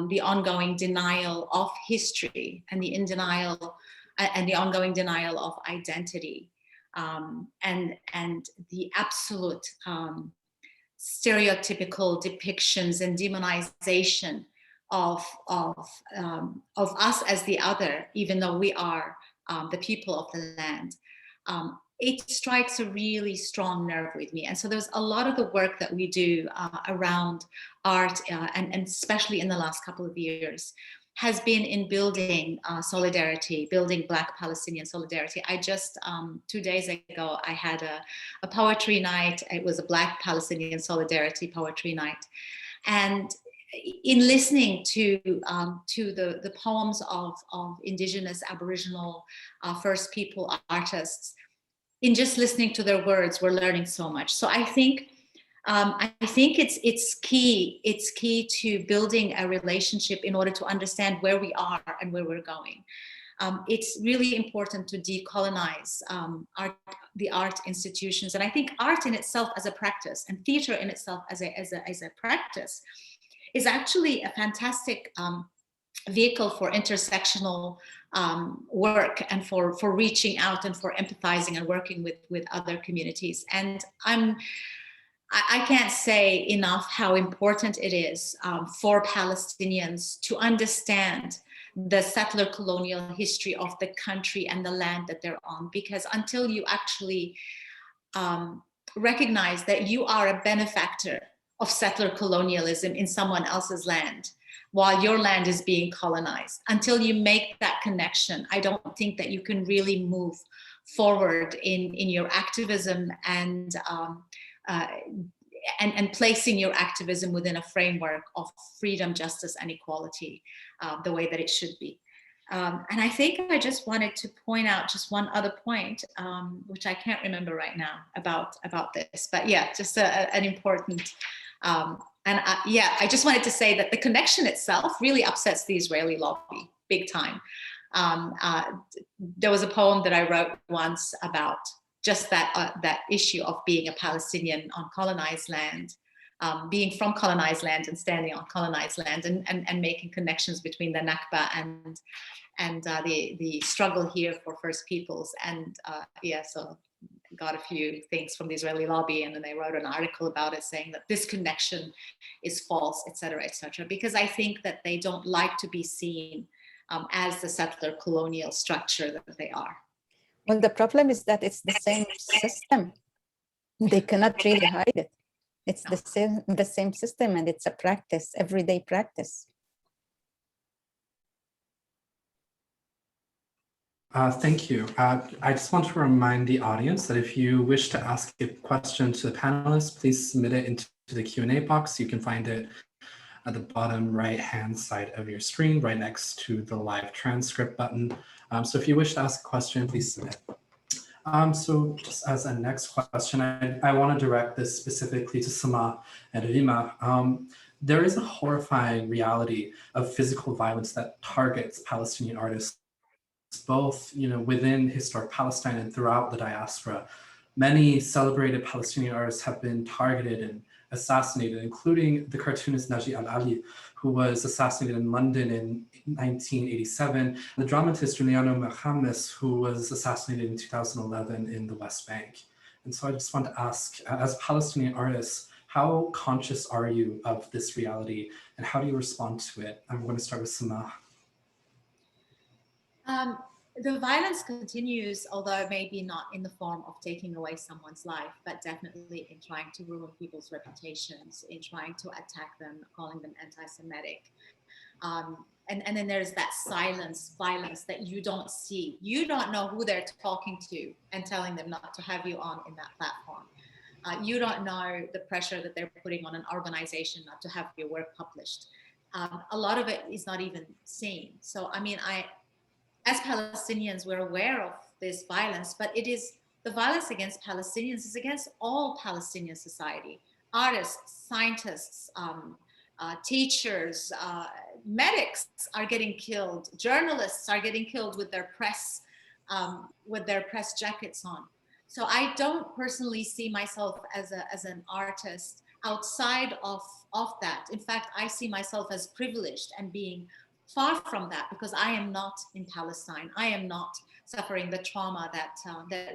the ongoing denial of history and the ongoing denial of identity, and the absolute stereotypical depictions and demonization of us as the other, even though we are the people of the land. It strikes a really strong nerve with me. And so there's a lot of the work that we do around art, and especially in the last couple of years, has been in building solidarity, building Black Palestinian solidarity. I just, 2 days ago, I had a poetry night. It was a Black Palestinian solidarity poetry night. And in listening to the poems of Indigenous, Aboriginal, First People artists, in just listening to their words, we're learning so much. So I think it's key. It's key to building a relationship in order to understand where we are and where we're going. It's really important to decolonize the art institutions, and I think art in itself as a practice, and theater in itself as a practice, is actually a fantastic vehicle for intersectional work and for reaching out and for empathizing and working with other communities. And I can't say enough how important it is for Palestinians to understand the settler colonial history of the country and the land that they're on, because until you actually recognize that you are a benefactor of settler colonialism in someone else's land while your land is being colonized, until you make that connection, I don't think that you can really move forward in your activism and placing your activism within a framework of freedom, justice, and equality, the way that it should be. And I think I just wanted to point out just one other point, which I can't remember right now about this, but yeah, just an important, I just wanted to say that the connection itself really upsets the Israeli lobby big time. There was a poem that I wrote once about just that issue of being a Palestinian on colonized land, being from colonized land and standing on colonized land, and making connections between the Nakba and the struggle here for First Peoples. And so got a few things from the Israeli lobby, and then they wrote an article about it saying that this connection is false, et cetera, because I think that they don't like to be seen as the settler colonial structure that they are. Well, the problem is that it's the same system. They cannot really hide it. It's the same system, and it's a practice, everyday practice. Thank you. I just want to remind the audience that if you wish to ask a question to the panelists, please submit it into the Q&A box. You can find it at the bottom right-hand side of your screen, right next to the live transcript button. So if you wish to ask a question, please submit. So just as a next question, I want to direct this specifically to Samah and Rimah. There is a horrifying reality of physical violence that targets Palestinian artists, both within historic Palestine and throughout the diaspora. Many celebrated Palestinian artists have been targeted and assassinated, including the cartoonist Naji Al-Ali, who was assassinated in London in 1987, the dramatist Juliano Machamis, who was assassinated in 2011 in the West Bank. And so I just want to ask, as Palestinian artists, how conscious are you of this reality, and how do you respond to it? I'm going to start with Samah. The violence continues, although maybe not in the form of taking away someone's life, but definitely in trying to ruin people's reputations, in trying to attack them, calling them anti-Semitic. And then there's that silence, violence that you don't see. You don't know who they're talking to and telling them not to have you on in that platform. You don't know the pressure that they're putting on an organization not to have your work published. A lot of it is not even seen. So, I mean, as Palestinians, we're aware of this violence, but it is the violence against Palestinians is against all Palestinian society. Artists, scientists, teachers, medics are getting killed. Journalists are getting killed with their press jackets on. So I don't personally see myself as an artist outside of that. In fact, I see myself as privileged and being far from that, because I am not in Palestine. I am not suffering the trauma that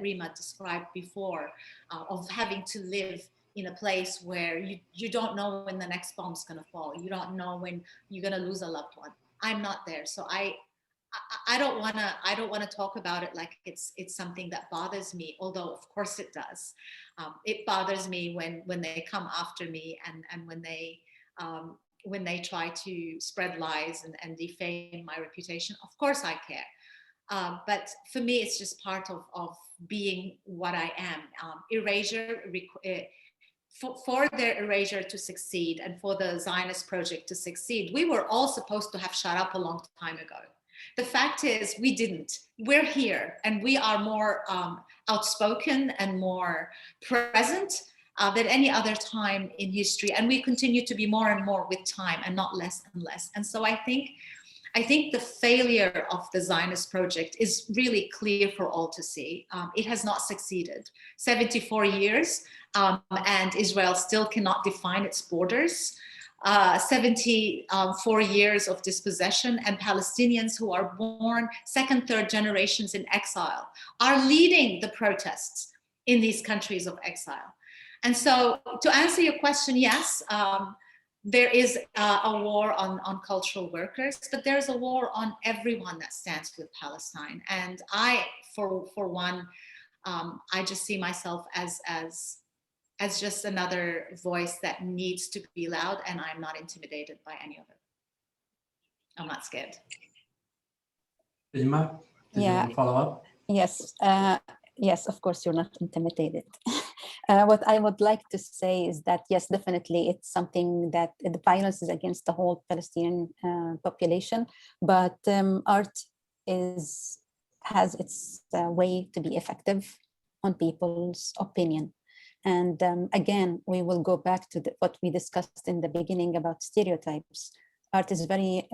Rimah described before, of having to live in a place where you don't know when the next bomb's gonna fall. You don't know when you're gonna lose a loved one. I'm not there, so I don't wanna talk about it like it's something that bothers me. Although of course it does. It bothers me when they come after me and when they when they try to spread lies and defame my reputation. Of course I care. But for me, it's just part of being what I am. Erasure, for their erasure to succeed and for the Zionist project to succeed, we were all supposed to have shut up a long time ago. The fact is, we didn't. We're here, and we are more outspoken and more present than any other time in history. And we continue to be more and more with time, and not less and less. And so I think the failure of the Zionist project is really clear for all to see. It has not succeeded. 74 years, and Israel still cannot define its borders. 74 years of dispossession, and Palestinians who are born second, third generations in exile are leading the protests in these countries of exile. And so to answer your question, yes, there is a war on cultural workers, but there's a war on everyone that stands with Palestine. And I, for one, I just see myself as just another voice that needs to be loud, and I'm not intimidated by any of it. I'm not scared. Rimah, did you want to follow up? Yes, yes, of course you're not intimidated. What I would like to say is that, yes, definitely it's something that the violence is against the whole Palestinian population, but art has its way to be effective on people's opinion. And again, we will go back to what we discussed in the beginning about stereotypes. Art is very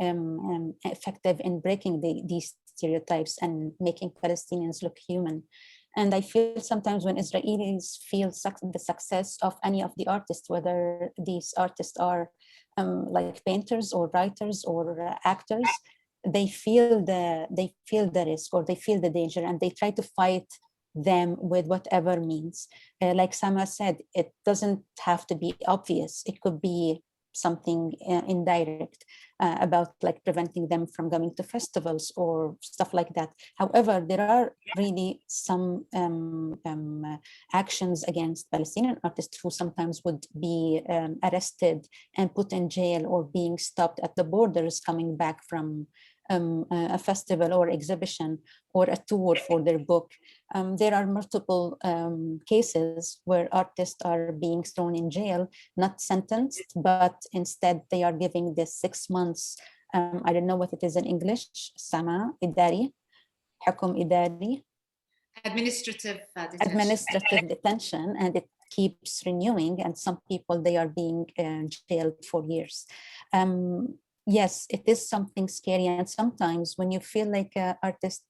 effective in breaking these stereotypes and making Palestinians look human. And I feel sometimes when Israelis feel the success of any of the artists, whether these artists are like painters or writers or actors, they feel the risk, or they feel the danger, and they try to fight them with whatever means. Like Samah said, it doesn't have to be obvious. It could be something indirect about like preventing them from going to festivals or stuff like that. However, there are really some actions against Palestinian artists who sometimes would be arrested and put in jail, or being stopped at the borders coming back from a festival or exhibition or a tour for their book. There are multiple cases where artists are being thrown in jail, not sentenced, but instead they are giving this 6 months, I don't know what it is in English, Samah, idari, hukum idari. Administrative detention. Administrative detention, and it keeps renewing, and some people, they are being jailed for years. Yes, it is something scary, and sometimes when you feel like an artist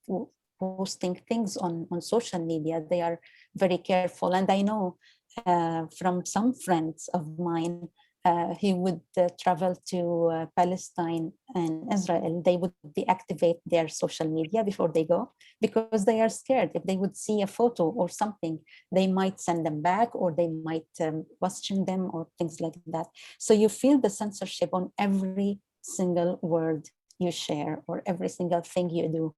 posting things on social media, they are very careful. And I know from some friends of mine, he would travel to Palestine and Israel. They would deactivate their social media before they go, because they are scared. If they would see a photo or something, they might send them back, or they might question them, or things like that. So you feel the censorship on every single word you share, or every single thing you do.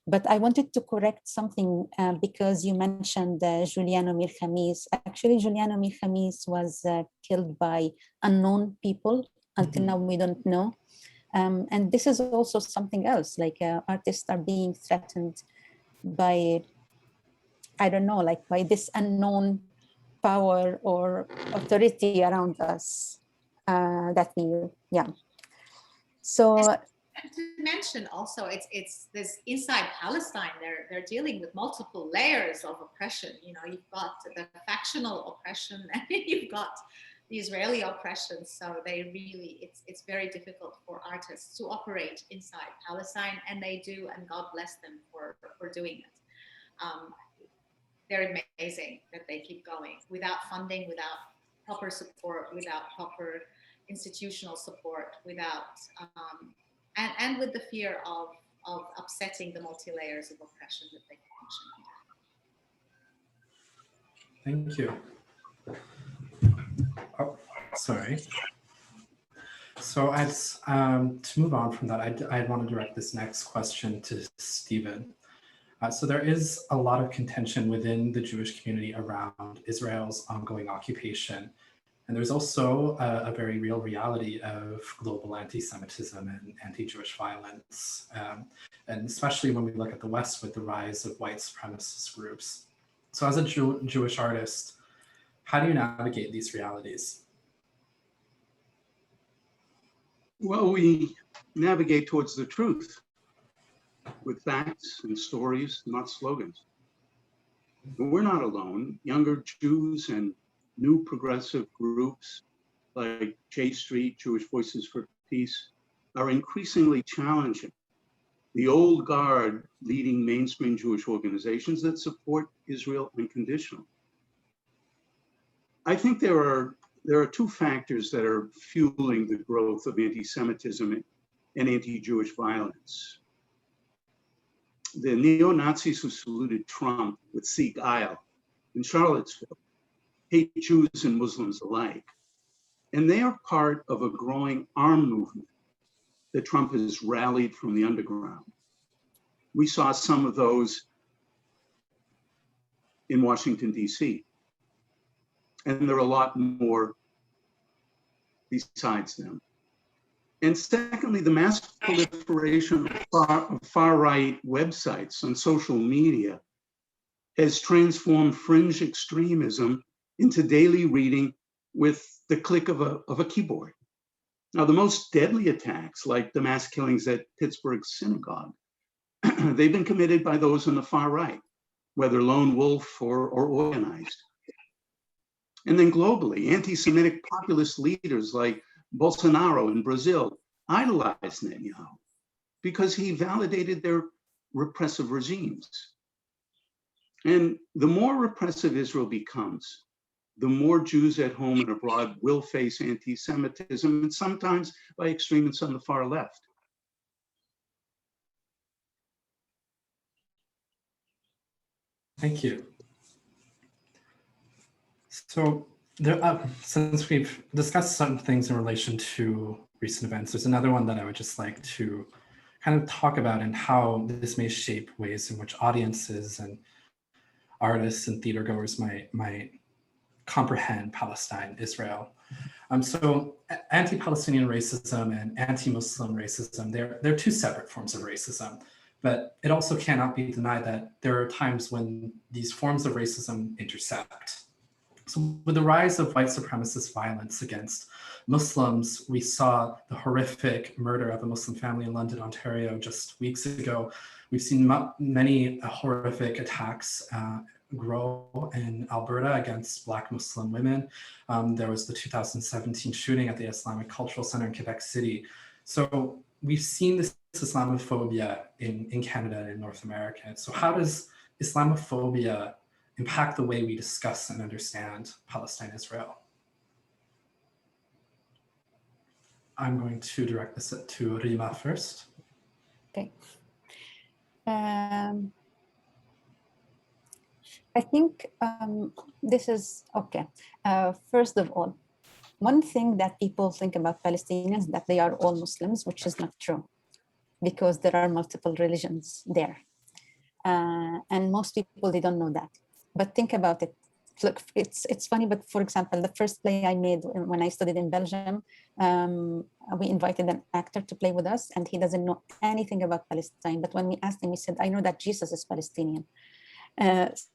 But I wanted to correct something because you mentioned Giuliano Mir Khamis. Actually, Giuliano Mir Khamis was killed by unknown people. Until now, we don't know. And this is also something else, like artists are being threatened by, I don't know, like by this unknown power or authority around us that we, yeah. So, and to mention also, it's this inside Palestine. They're dealing with multiple layers of oppression. You know, you've got the factional oppression, and you've got the Israeli oppression. So they really, it's very difficult for artists to operate inside Palestine, and they do, and God bless them for doing it. They're amazing that they keep going without funding, without proper support, without proper institutional support, without and with the fear of upsetting the multi-layers of oppression that they Thank function you. Oh, sorry. So to move on from that, I want to direct this next question to Stephen. So there is a lot of contention within the Jewish community around Israel's ongoing occupation And there's also a very real reality of global anti-Semitism and anti-Jewish violence, and especially when we look at the West with the rise of white supremacist groups. So as a Jewish artist, how do you navigate these realities? Well, we navigate towards the truth with facts and stories, not slogans. But we're not alone. Younger Jews and new progressive groups like J Street, Jewish Voices for Peace, are increasingly challenging the old guard leading mainstream Jewish organizations that support Israel unconditionally. I think there are two factors that are fueling the growth of anti-Semitism and anti-Jewish violence. The neo-Nazis who saluted Trump with Sikh Isle in Charlottesville hate Jews and Muslims alike. And they are part of a growing armed movement that Trump has rallied from the underground. We saw some of those in Washington, D.C. And there are a lot more besides them. And secondly, the mass proliferation of far-right websites on social media has transformed fringe extremism into daily reading with the click of a keyboard. Now, the most deadly attacks, like the mass killings at Pittsburgh synagogue, they've been committed by those on the far right, whether lone wolf or organized. And then globally, anti-Semitic populist leaders like Bolsonaro in Brazil idolized Netanyahu because he validated their repressive regimes. And the more repressive Israel becomes, the more Jews at home and abroad will face anti-Semitism, and sometimes by extremists on the far left. Thank you. So since we've discussed some things in relation to recent events, there's another one that I would just like to kind of talk about and how this may shape ways in which audiences and artists and theater goers might comprehend Palestine, Israel. So anti-Palestinian racism and anti-Muslim racism, they're two separate forms of racism, but it also cannot be denied that there are times when these forms of racism intersect. So with the rise of white supremacist violence against Muslims, we saw the horrific murder of a Muslim family in London, Ontario just weeks ago. We've seen many horrific attacks grow in Alberta against Black Muslim women. There was the 2017 shooting at the Islamic Cultural Center in Quebec City. So we've seen this Islamophobia in Canada and in North America. So how does Islamophobia impact the way we discuss and understand Palestine, Israel? I'm going to direct this to Rimah first. Okay. I think this is okay. First of all, one thing that people think about Palestinians that they are all Muslims, which is not true, because there are multiple religions there. And most people, they don't know that. But think about it. Look, it's funny, but for example, the first play I made when I studied in Belgium, we invited an actor to play with us, and he doesn't know anything about Palestine. But when we asked him, he said, I know that Jesus is Palestinian.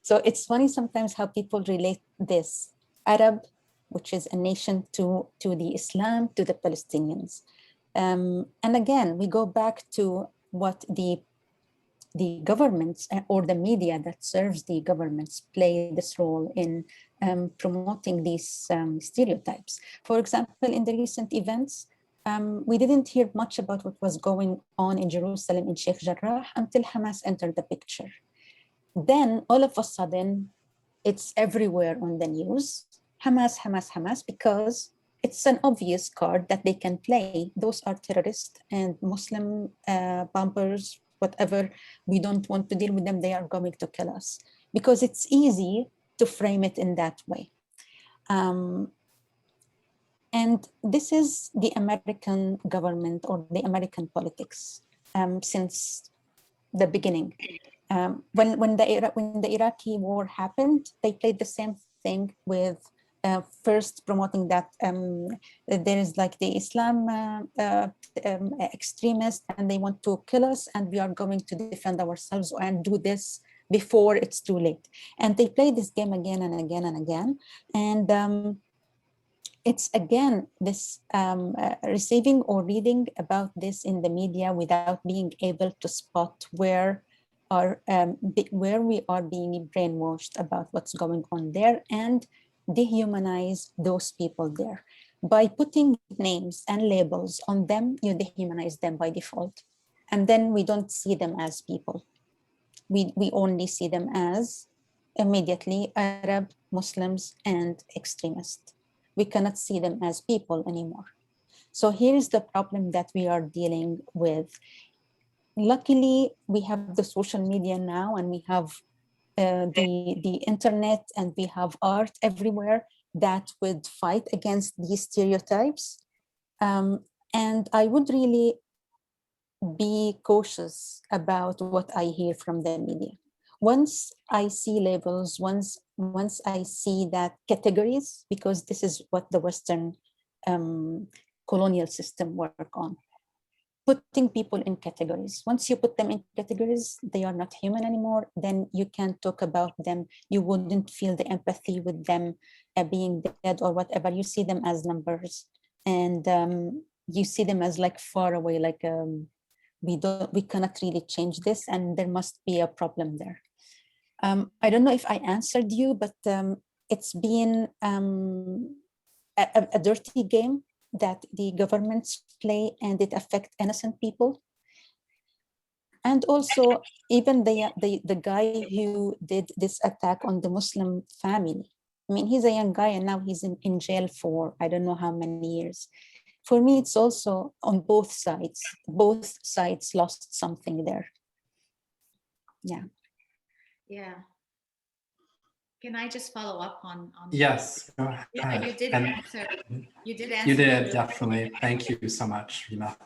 So it's funny sometimes how people relate this Arab, which is a nation, to the Islam, to the Palestinians. And again, we go back to what the governments or the media that serves the governments play this role in promoting these stereotypes. For example, in the recent events, we didn't hear much about what was going on in Jerusalem in Sheikh Jarrah until Hamas entered the picture. Then all of a sudden, it's everywhere on the news, Hamas, Hamas, Hamas, because it's an obvious card that they can play. Those are terrorists and Muslim bombers, whatever. We don't want to deal with them. They are going to kill us, because it's easy to frame it in that way. And this is the American government or the American politics since the beginning. When the Iraqi war happened, they played the same thing with first promoting that there is like the Islam extremists and they want to kill us and we are going to defend ourselves and do this before it's too late. And they play this game again and again and again. And it's again this receiving or reading about this in the media without being able to spot where we are being brainwashed about what's going on there and dehumanize those people there. By putting names and labels on them, you dehumanize them by default. And then we don't see them as people. We only see them as immediately Arab, Muslims, and extremists. We cannot see them as people anymore. So here's the problem that we are dealing with. Luckily, we have the social media now and we have the internet and we have art everywhere that would fight against these stereotypes. And I would really be cautious about what I hear from the media. Once I see labels, once I see that categories, because this is what the Western colonial system work on, putting people in categories. Once you put them in categories, they are not human anymore, then you can't talk about them. You wouldn't feel the empathy with them being dead or whatever. You see them as numbers and you see them as like far away, like we cannot really change this and there must be a problem there. I don't know if I answered you, but it's been a dirty game that the governments play and it affects innocent people. And also even the guy who did this attack on the Muslim family. I mean, he's a young guy and now he's in jail for I don't know how many years. For me, it's also on both sides. Both sides lost something there. Yeah. Yeah. Can I just follow up on Yes, go ahead. Yeah, you did answer. You did answer. You did, definitely. Thank you so much, Rimah.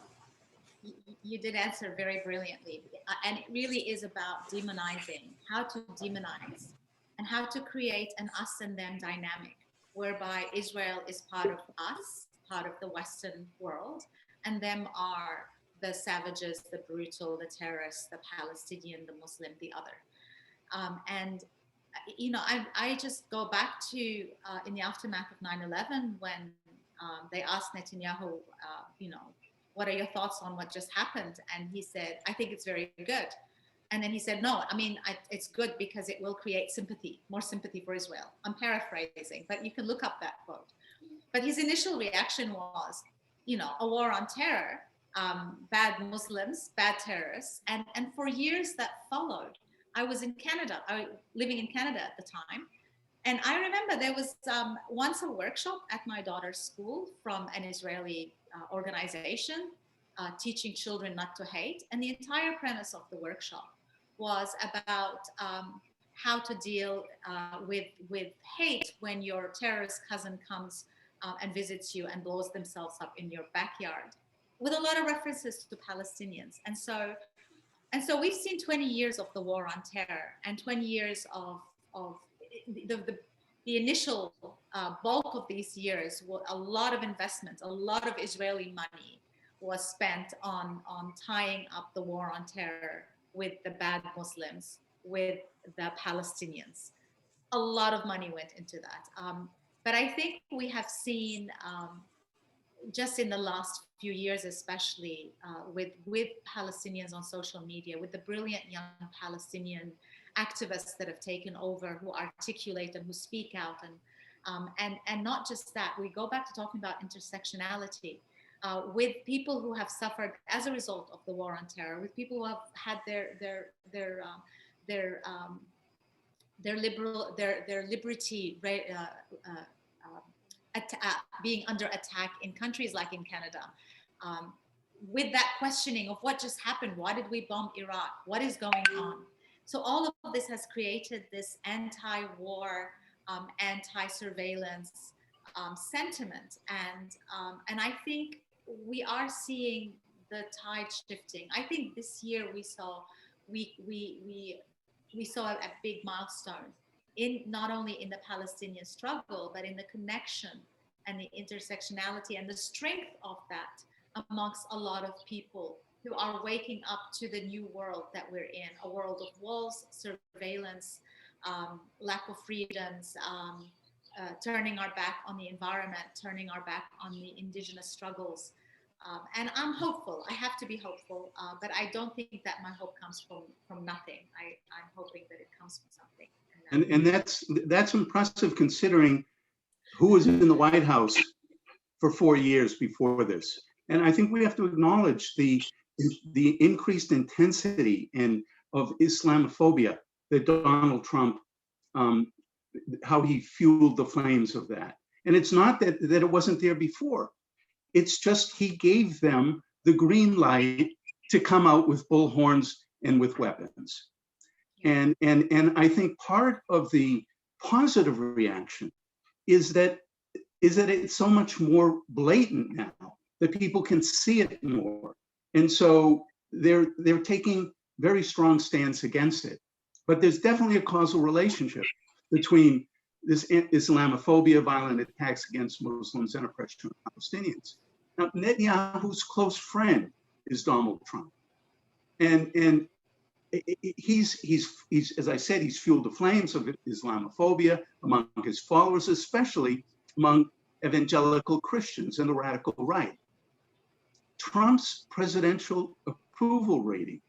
You did answer very brilliantly. And it really is about demonizing, how to demonize, and how to create an us and them dynamic, whereby Israel is part of us, part of the Western world, and them are the savages, the brutal, the terrorists, the Palestinian, the Muslim, the other. And you know, I just go back to in the aftermath of 9/11 when they asked Netanyahu, you know, what are your thoughts on what just happened? And he said, I think it's very good. And then he said, no, I mean, it's good because it will create sympathy, more sympathy for Israel. I'm paraphrasing, but you can look up that quote. But his initial reaction was, you know, a war on terror, bad Muslims, bad terrorists. And for years that followed, I was in Canada, living in Canada at the time. And I remember there was once a workshop at my daughter's school from an Israeli organization teaching children not to hate. And the entire premise of the workshop was about how to deal with hate when your terrorist cousin comes and visits you and blows themselves up in your backyard, with a lot of references to Palestinians. And so we've seen 20 years of the war on terror and 20 years of the initial bulk of these years, a lot of investment, a lot of Israeli money was spent on tying up the war on terror with the bad Muslims, with the Palestinians. A lot of money went into that. But I think we have seen just in the last few years, especially with Palestinians on social media, with the brilliant young Palestinian activists that have taken over, who articulate and who speak out, and not just that. We go back to talking about intersectionality with people who have suffered as a result of the war on terror, with people who have had their liberty being under attack in countries like in Canada, with that questioning of what just happened, why did we bomb Iraq, what is going on? So all of this has created this anti-war, anti-surveillance sentiment, and I think we are seeing the tide shifting. I think this year we saw a big milestone not only in the Palestinian struggle, but in the connection and the intersectionality and the strength of that amongst a lot of people who are waking up to the new world that we're in, a world of walls, surveillance, lack of freedoms, turning our back on the environment, turning our back on the indigenous struggles. And I'm hopeful. I have to be hopeful, but I don't think that my hope comes from nothing. I'm hoping that it comes from something. And that's impressive considering who was in the White House for 4 years before this. And I think we have to acknowledge the increased intensity of Islamophobia that Donald Trump, how he fueled the flames of that. And it's not that it wasn't there before. It's just he gave them the green light to come out with bullhorns and with weapons. And I think part of the positive reaction is that it's so much more blatant now that people can see it more. And so they're taking very strong stance against it. But there's definitely a causal relationship between this Islamophobia, violent attacks against Muslims, and oppression of Palestinians. Now, Netanyahu's close friend is Donald Trump. And he's, as I said, he's fueled the flames of Islamophobia among his followers, especially among evangelical Christians and the radical right. Trump's presidential approval rating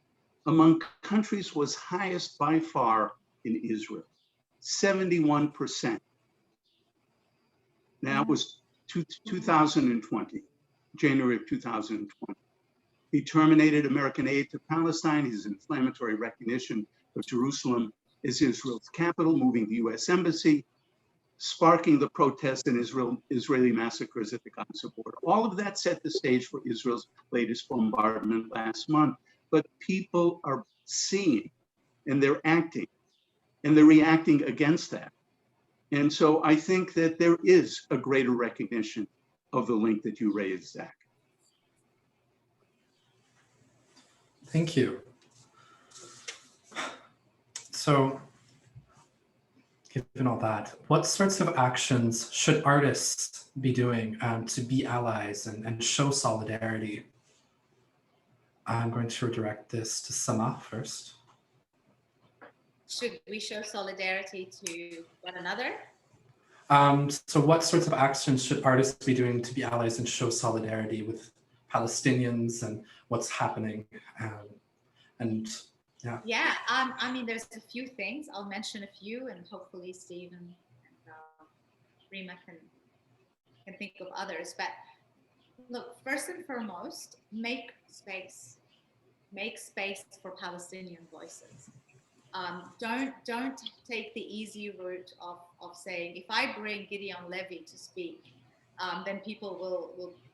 among countries was highest by far in Israel, 71%. Now it was 2020, January of 2020. He terminated American aid to Palestine, his inflammatory recognition of Jerusalem as Israel's capital, moving the US embassy, sparking the protests and Israeli massacres at the Gaza border. All of that set the stage for Israel's latest bombardment last month. But people are seeing and they're acting and they're reacting against that. And so I think that there is a greater recognition of the link that you raised, Zach. Thank you. So, given all that, what sorts of actions should artists be doing to be allies and show solidarity? I'm going to redirect this to Samah first. Should we show solidarity to one another? So what sorts of actions should artists be doing to be allies and show solidarity with Palestinians and what's happening? Yeah, I mean, there's a few things. I'll mention a few, and hopefully Stephen and Rimah can think of others. But look, first and foremost, make space for Palestinian voices. Don't take the easy route of saying, if I bring Gideon Levy to speak, then people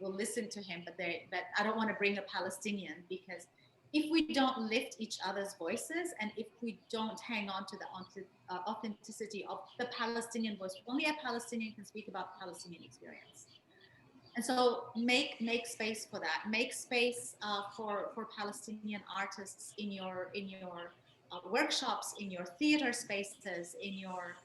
will listen to him, but I don't want to bring a Palestinian, because if we don't lift each other's voices and if we don't hang on to the authenticity of the Palestinian voice, only a Palestinian can speak about Palestinian experience. And so make space for that. Make space for Palestinian artists in your workshops, in your theater spaces, in your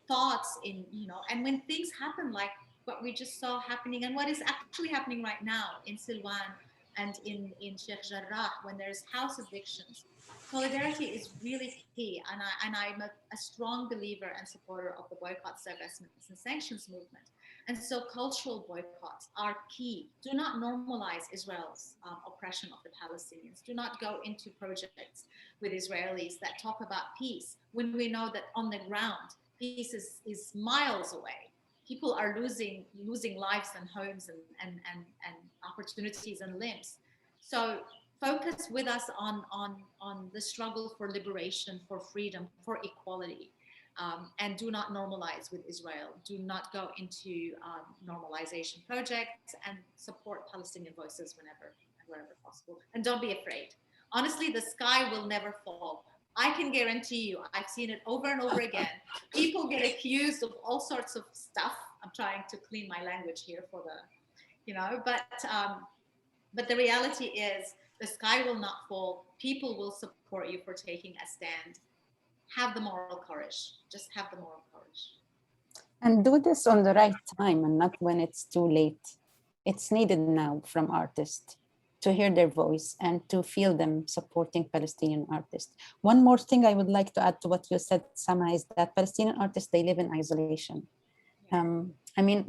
thoughts, and when things happen like what we just saw happening and what is actually happening right now in Silwan and in Sheikh Jarrah, when there's house evictions, solidarity is really key. And I'm a strong believer and supporter of the boycotts, divestments, and sanctions movement. And so cultural boycotts are key. Do not normalize Israel's oppression of the Palestinians. Do not go into projects with Israelis that talk about peace when we know that on the ground, peace is miles away. People are losing lives and homes and opportunities and limbs. So focus with us on the struggle for liberation, for freedom, for equality, and do not normalize with Israel. Do not go into normalization projects, and support Palestinian voices wherever possible. And don't be afraid. Honestly, the sky will never fall. I can guarantee you, I've seen it over and over again. People get accused of all sorts of stuff. I'm trying to clean my language here for but the reality is the sky will not fall. People will support you for taking a stand. have the moral courage. Just have the moral courage. And do this on the right time and not when it's too late. It's needed now from artists to hear their voice and to feel them supporting Palestinian artists. One more thing I would like to add to what you said, Samah, is that Palestinian artists, they live in isolation. I mean,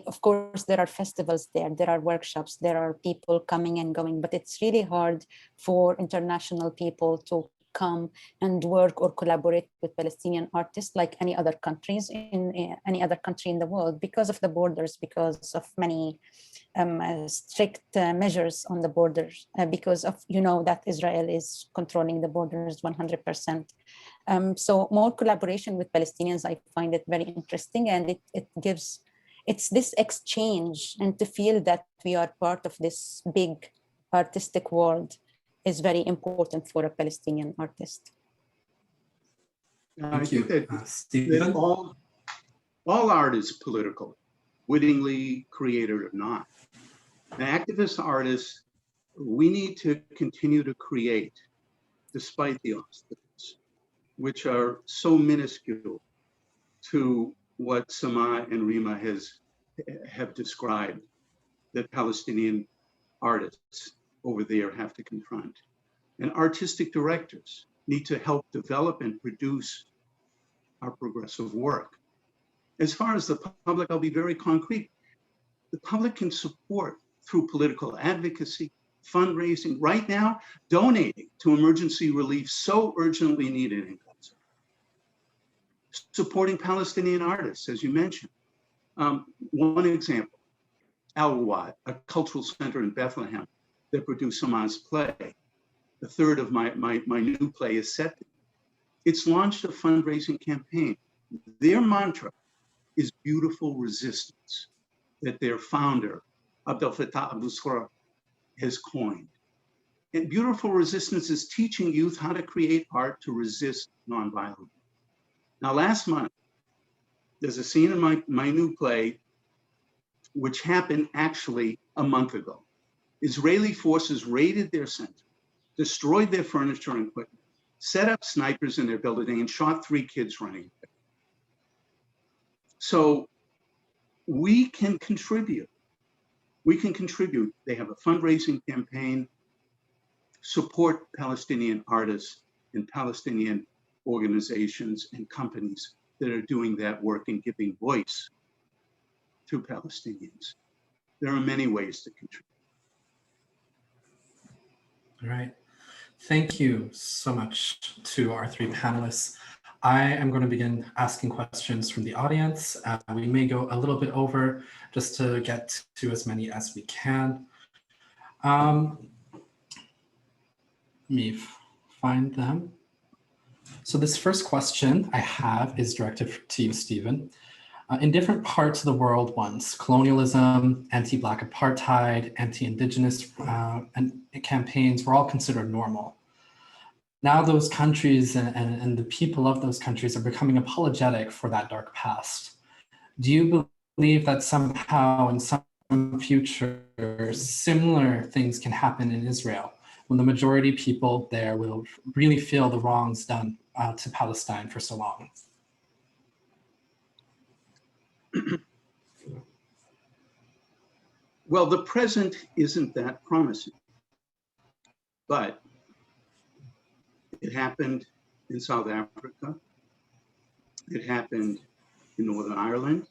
of course, there are festivals there are workshops, there are people coming and going, but it's really hard for international people to come and work or collaborate with Palestinian artists like any other countries in any other country in the world because of the borders, because of many strict measures on the borders, because of, that Israel is controlling the borders 100%. So more collaboration with Palestinians, I find it very interesting, and it's this exchange, and to feel that we are part of this big artistic world is very important for a Palestinian artist. I think that, Stephen? that all art is political, wittingly created or not. An activist artist, we need to continue to create despite the obstacles, which are so minuscule to what Samah and Rimah have described that Palestinian artists over there have to confront. And artistic directors need to help develop and produce our progressive work. As far as the public, I'll be very concrete. The public can support through political advocacy, fundraising, right now, donating to emergency relief so urgently needed in Gaza. Supporting Palestinian artists, as you mentioned. One example, Al-Wad, a cultural center in Bethlehem that produced Samah's play. The third of my new play is set. It's launched a fundraising campaign. Their mantra is beautiful resistance that their founder, Abdel Fattah Abu-Sra, has coined. And beautiful resistance is teaching youth how to create art to resist nonviolence. Now, last month, there's a scene in my new play which happened actually a month ago. Israeli forces raided their center, destroyed their furniture and equipment, set up snipers in their building, and shot 3 kids running away. So we can contribute. We can contribute. They have a fundraising campaign, support Palestinian artists and Palestinian organizations and companies that are doing that work and giving voice to Palestinians. There are many ways to contribute. All right. Thank you so much to our 3 panelists. I am going to begin asking questions from the audience. We may go a little bit over just to get to as many as we can. Let me find them. So this first question I have is directed to you, Stephen. In different parts of the world once, colonialism, anti-Black apartheid, anti-Indigenous and campaigns were all considered normal. Now those countries and the people of those countries are becoming apologetic for that dark past. Do you believe that somehow in some future similar things can happen in Israel when the majority people there will really feel the wrongs done to Palestine for so long? Well, the present isn't that promising, but it happened in South Africa. It happened in Northern Ireland,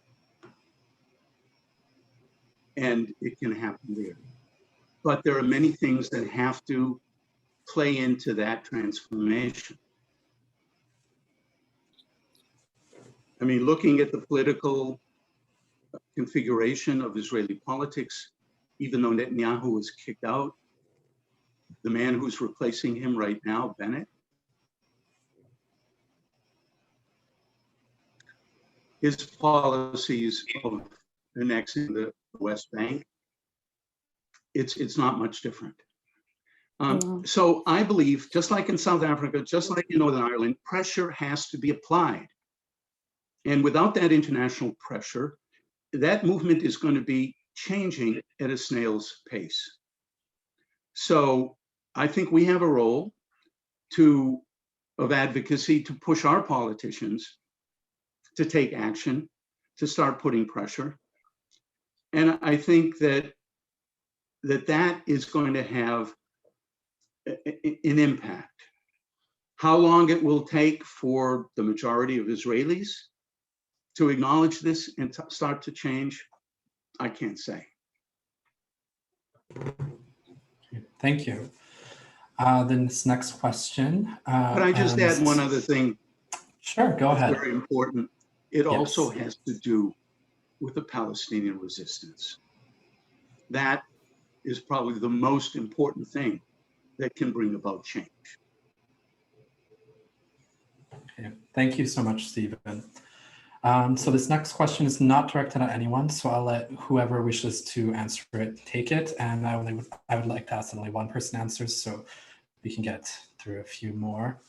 and it can happen there. But there are many things that have to play into that transformation. I mean, looking at the political configuration of Israeli politics, even though Netanyahu was kicked out, the man who's replacing him right now, Bennett, his policies of annexing the West Bank, it's not much different. So I believe, just like in South Africa, just like in Northern Ireland, pressure has to be applied. And without that international pressure, that movement is going to be changing at a snail's pace. So I think we have a role to of advocacy to push our politicians to take action, to start putting pressure. And I think that is going to have an impact. How long it will take for the majority of Israelis to acknowledge this and start to change, I can't say. Thank you. Then this next question. But I just add one other thing. Sure, go ahead. Very important. It Yes. also has to do with the Palestinian resistance. That is probably the most important thing that can bring about change. Okay. Thank you so much, Stephen. So this next question is not directed at anyone, so I'll let whoever wishes to answer it take it. And I would like to ask that only one person answers, so we can get through a few more.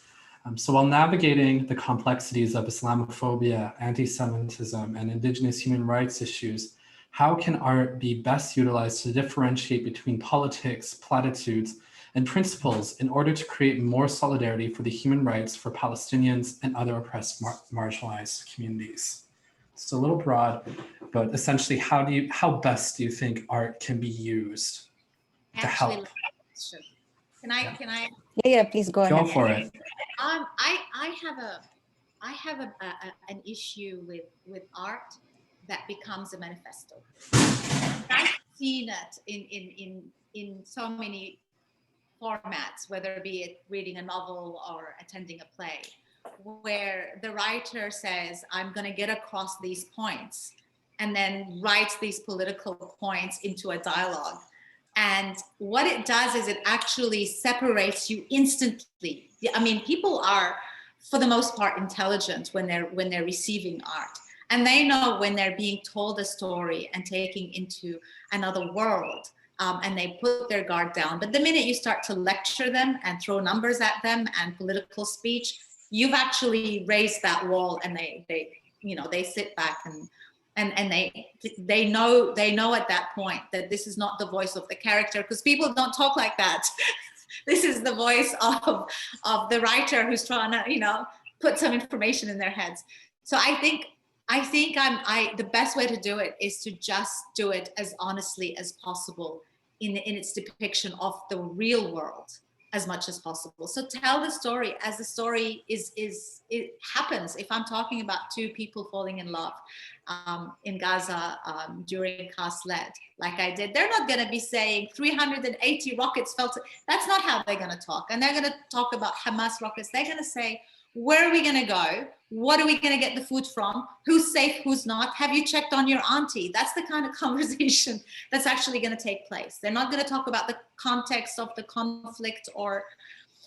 So while navigating the complexities of Islamophobia, anti-Semitism, and Indigenous human rights issues, how can art be best utilized to differentiate between politics, platitudes, and principles in order to create more solidarity for the human rights for Palestinians and other oppressed marginalized communities? It's a little broad, but essentially, how best do you think art can be used to help? Sure. Can I? Yeah, please go ahead. Go for it. I have an issue with art that becomes a manifesto. I've seen it in so many formats, whether it be reading a novel or attending a play, where the writer says, I'm going to get across these points, and then writes these political points into a dialogue. And what it does is it actually separates you instantly. I mean, people are, for the most part, intelligent when they're receiving art. And they know when they're being told a story and taking into another world, and they put their guard down. But the minute you start to lecture them and throw numbers at them and political speech, you've actually raised that wall, and they sit back and they know at that point that this is not the voice of the character, because people don't talk like that. This is the voice of the writer who's trying to put some information in their heads. So I think the best way to do it is to just do it as honestly as possible in its depiction of the real world as much as possible. So tell the story as the story it happens. If I'm talking about two people falling in love in Gaza during Cast Lead, like I did, they're not going to be saying 380 rockets fell to. That's not how they're going to talk. And they're going to talk about Hamas rockets. They're going to say, where are we going to go? What are we going to get the food from? Who's safe, who's not? Have you checked on your auntie? That's the kind of conversation that's actually going to take place. They're not going to talk about the context of the conflict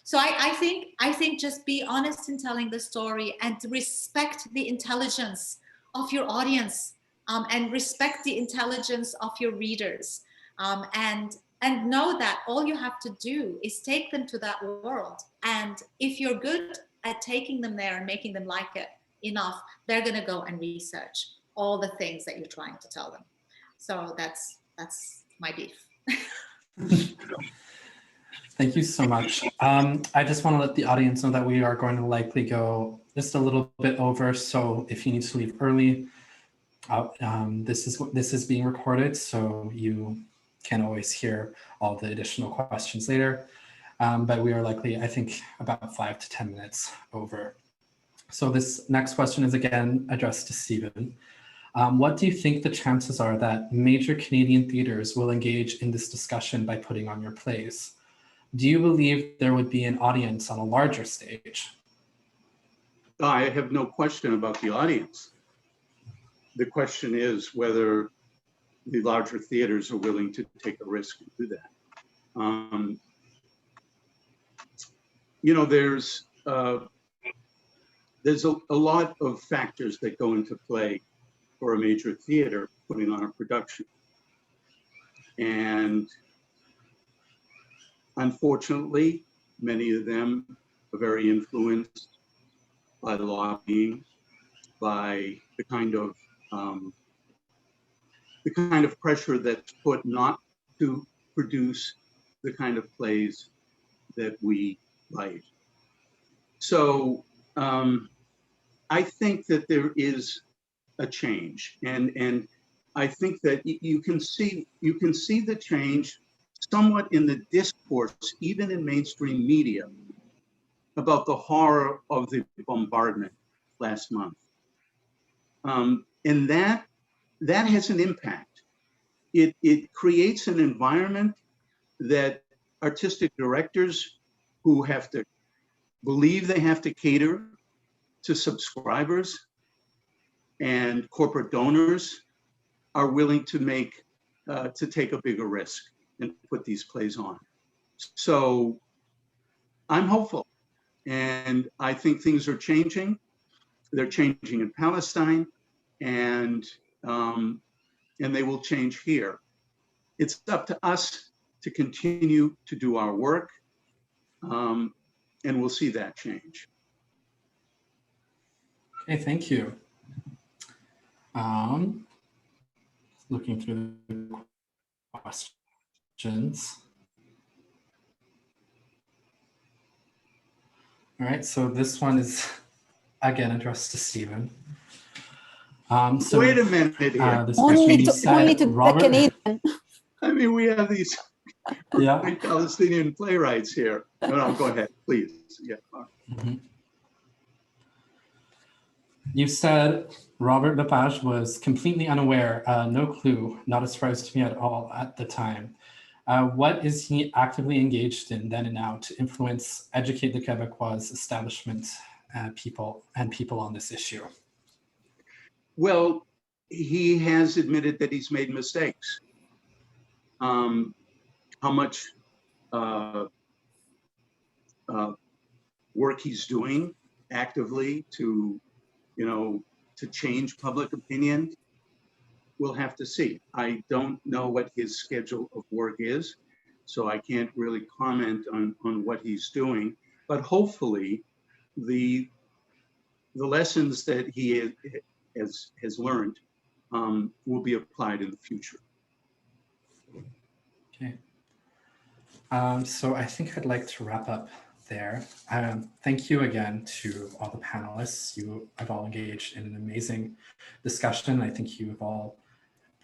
so I think just be honest in telling the story and respect the intelligence of your audience, and respect the intelligence of your readers, and know that all you have to do is take them to that world. And if you're good at taking them there and making them like it enough, they're going to go and research all the things that you're trying to tell them. So that's my beef. Thank you so much. I just want to let the audience know that we are going to likely go just a little bit over. So if you need to leave early, this is being recorded, so you can always hear all the additional questions later. But we are likely, I think, about 5 to 10 minutes over. So this next question is again addressed to Stephen. What do you think the chances are that major Canadian theaters will engage in this discussion by putting on your plays? Do you believe there would be an audience on a larger stage? I have no question about the audience. The question is whether the larger theaters are willing to take a risk and do that. There's a lot of factors that go into play for a major theater putting on a production. And unfortunately, many of them are very influenced by lobbying, by the kind of pressure that's put not to produce the kind of plays that we write. So I think that there is a change, and I think that you can see the change somewhat in the discourse, even in mainstream media, about the horror of the bombardment last month, and that has an impact. It creates an environment that artistic directors who have to believe they have to cater to subscribers and corporate donors are willing to take a bigger risk and put these plays on. So I'm hopeful, and I think things are changing. They're changing in Palestine, and they will change here. It's up to us to continue to do our work, and we'll see that change. Okay, thank you. Looking through the questions. All right, so this one is again addressed to Stephen. So wait a minute here. This Only question to Robert, the Canadian. I mean, we have these yeah. Palestinian playwrights here. No, go ahead, please. Yeah. Mm-hmm. You said Robert Lepage was completely unaware, no clue, not a surprise to me at all at the time. What is he actively engaged in then and now to influence, educate the Quebecois establishment people on this issue? Well, he has admitted that he's made mistakes. How much work he's doing actively to change public opinion, we'll have to see. I don't know what his schedule of work is, so I can't really comment on what he's doing, but hopefully the lessons that he has learned will be applied in the future. Okay. So I think I'd like to wrap up there. Thank you again to all the panelists. You have all engaged in an amazing discussion. I think you've all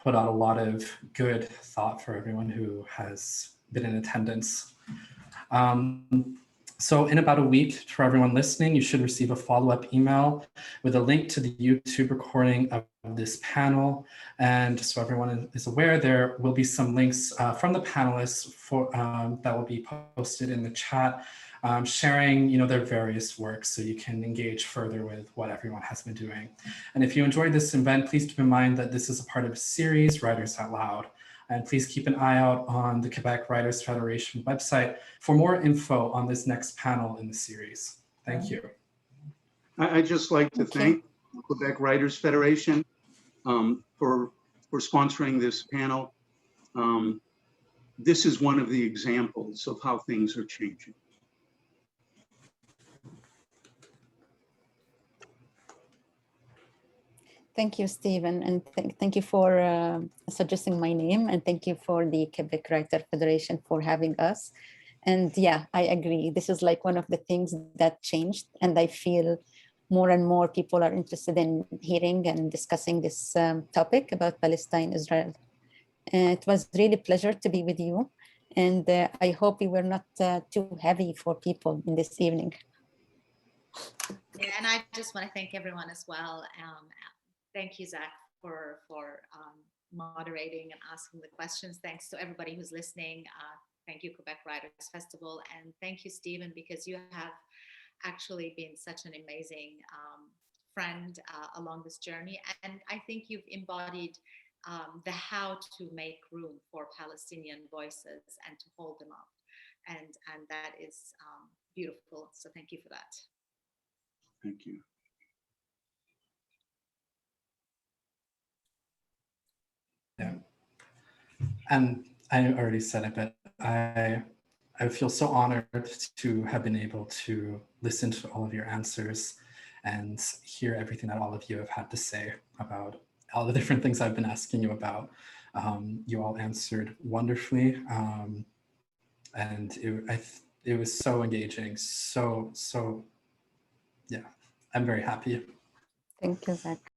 put out a lot of good thought for everyone who has been in attendance. So in about a week, for everyone listening, you should receive a follow-up email with a link to the YouTube recording of this panel. And just so everyone is aware, there will be some links from the panelists that will be posted in the chat, sharing their various works so you can engage further with what everyone has been doing. And if you enjoyed this event, please keep in mind that this is a part of a series, Writers Out Loud. And please keep an eye out on the Quebec Writers Federation website for more info on this next panel in the series. Thank you. I'd just like to thank the Quebec Writers Federation for sponsoring this panel. This is one of the examples of how things are changing. Thank you, Stephen, and thank you for suggesting my name, and thank you for the Quebec Writer Federation for having us. And yeah, I agree. This is like one of the things that changed, and I feel more and more people are interested in hearing and discussing this topic about Palestine, Israel. It was really a pleasure to be with you, and I hope we were not too heavy for people in this evening. Yeah, and I just want to thank everyone as well. Thank you, Zach, for moderating and asking the questions. Thanks to everybody who's listening. Thank you, Quebec Writers Festival. And thank you, Stephen, because you have actually been such an amazing friend along this journey. And I think you've embodied the how to make room for Palestinian voices and to hold them up. And that is beautiful. So thank you for that. Thank you. Yeah, and I already said it, but I feel so honored to have been able to listen to all of your answers and hear everything that all of you have had to say about all the different things I've been asking you about. You all answered wonderfully, and it was so engaging, so I'm very happy. Thank you, Zach.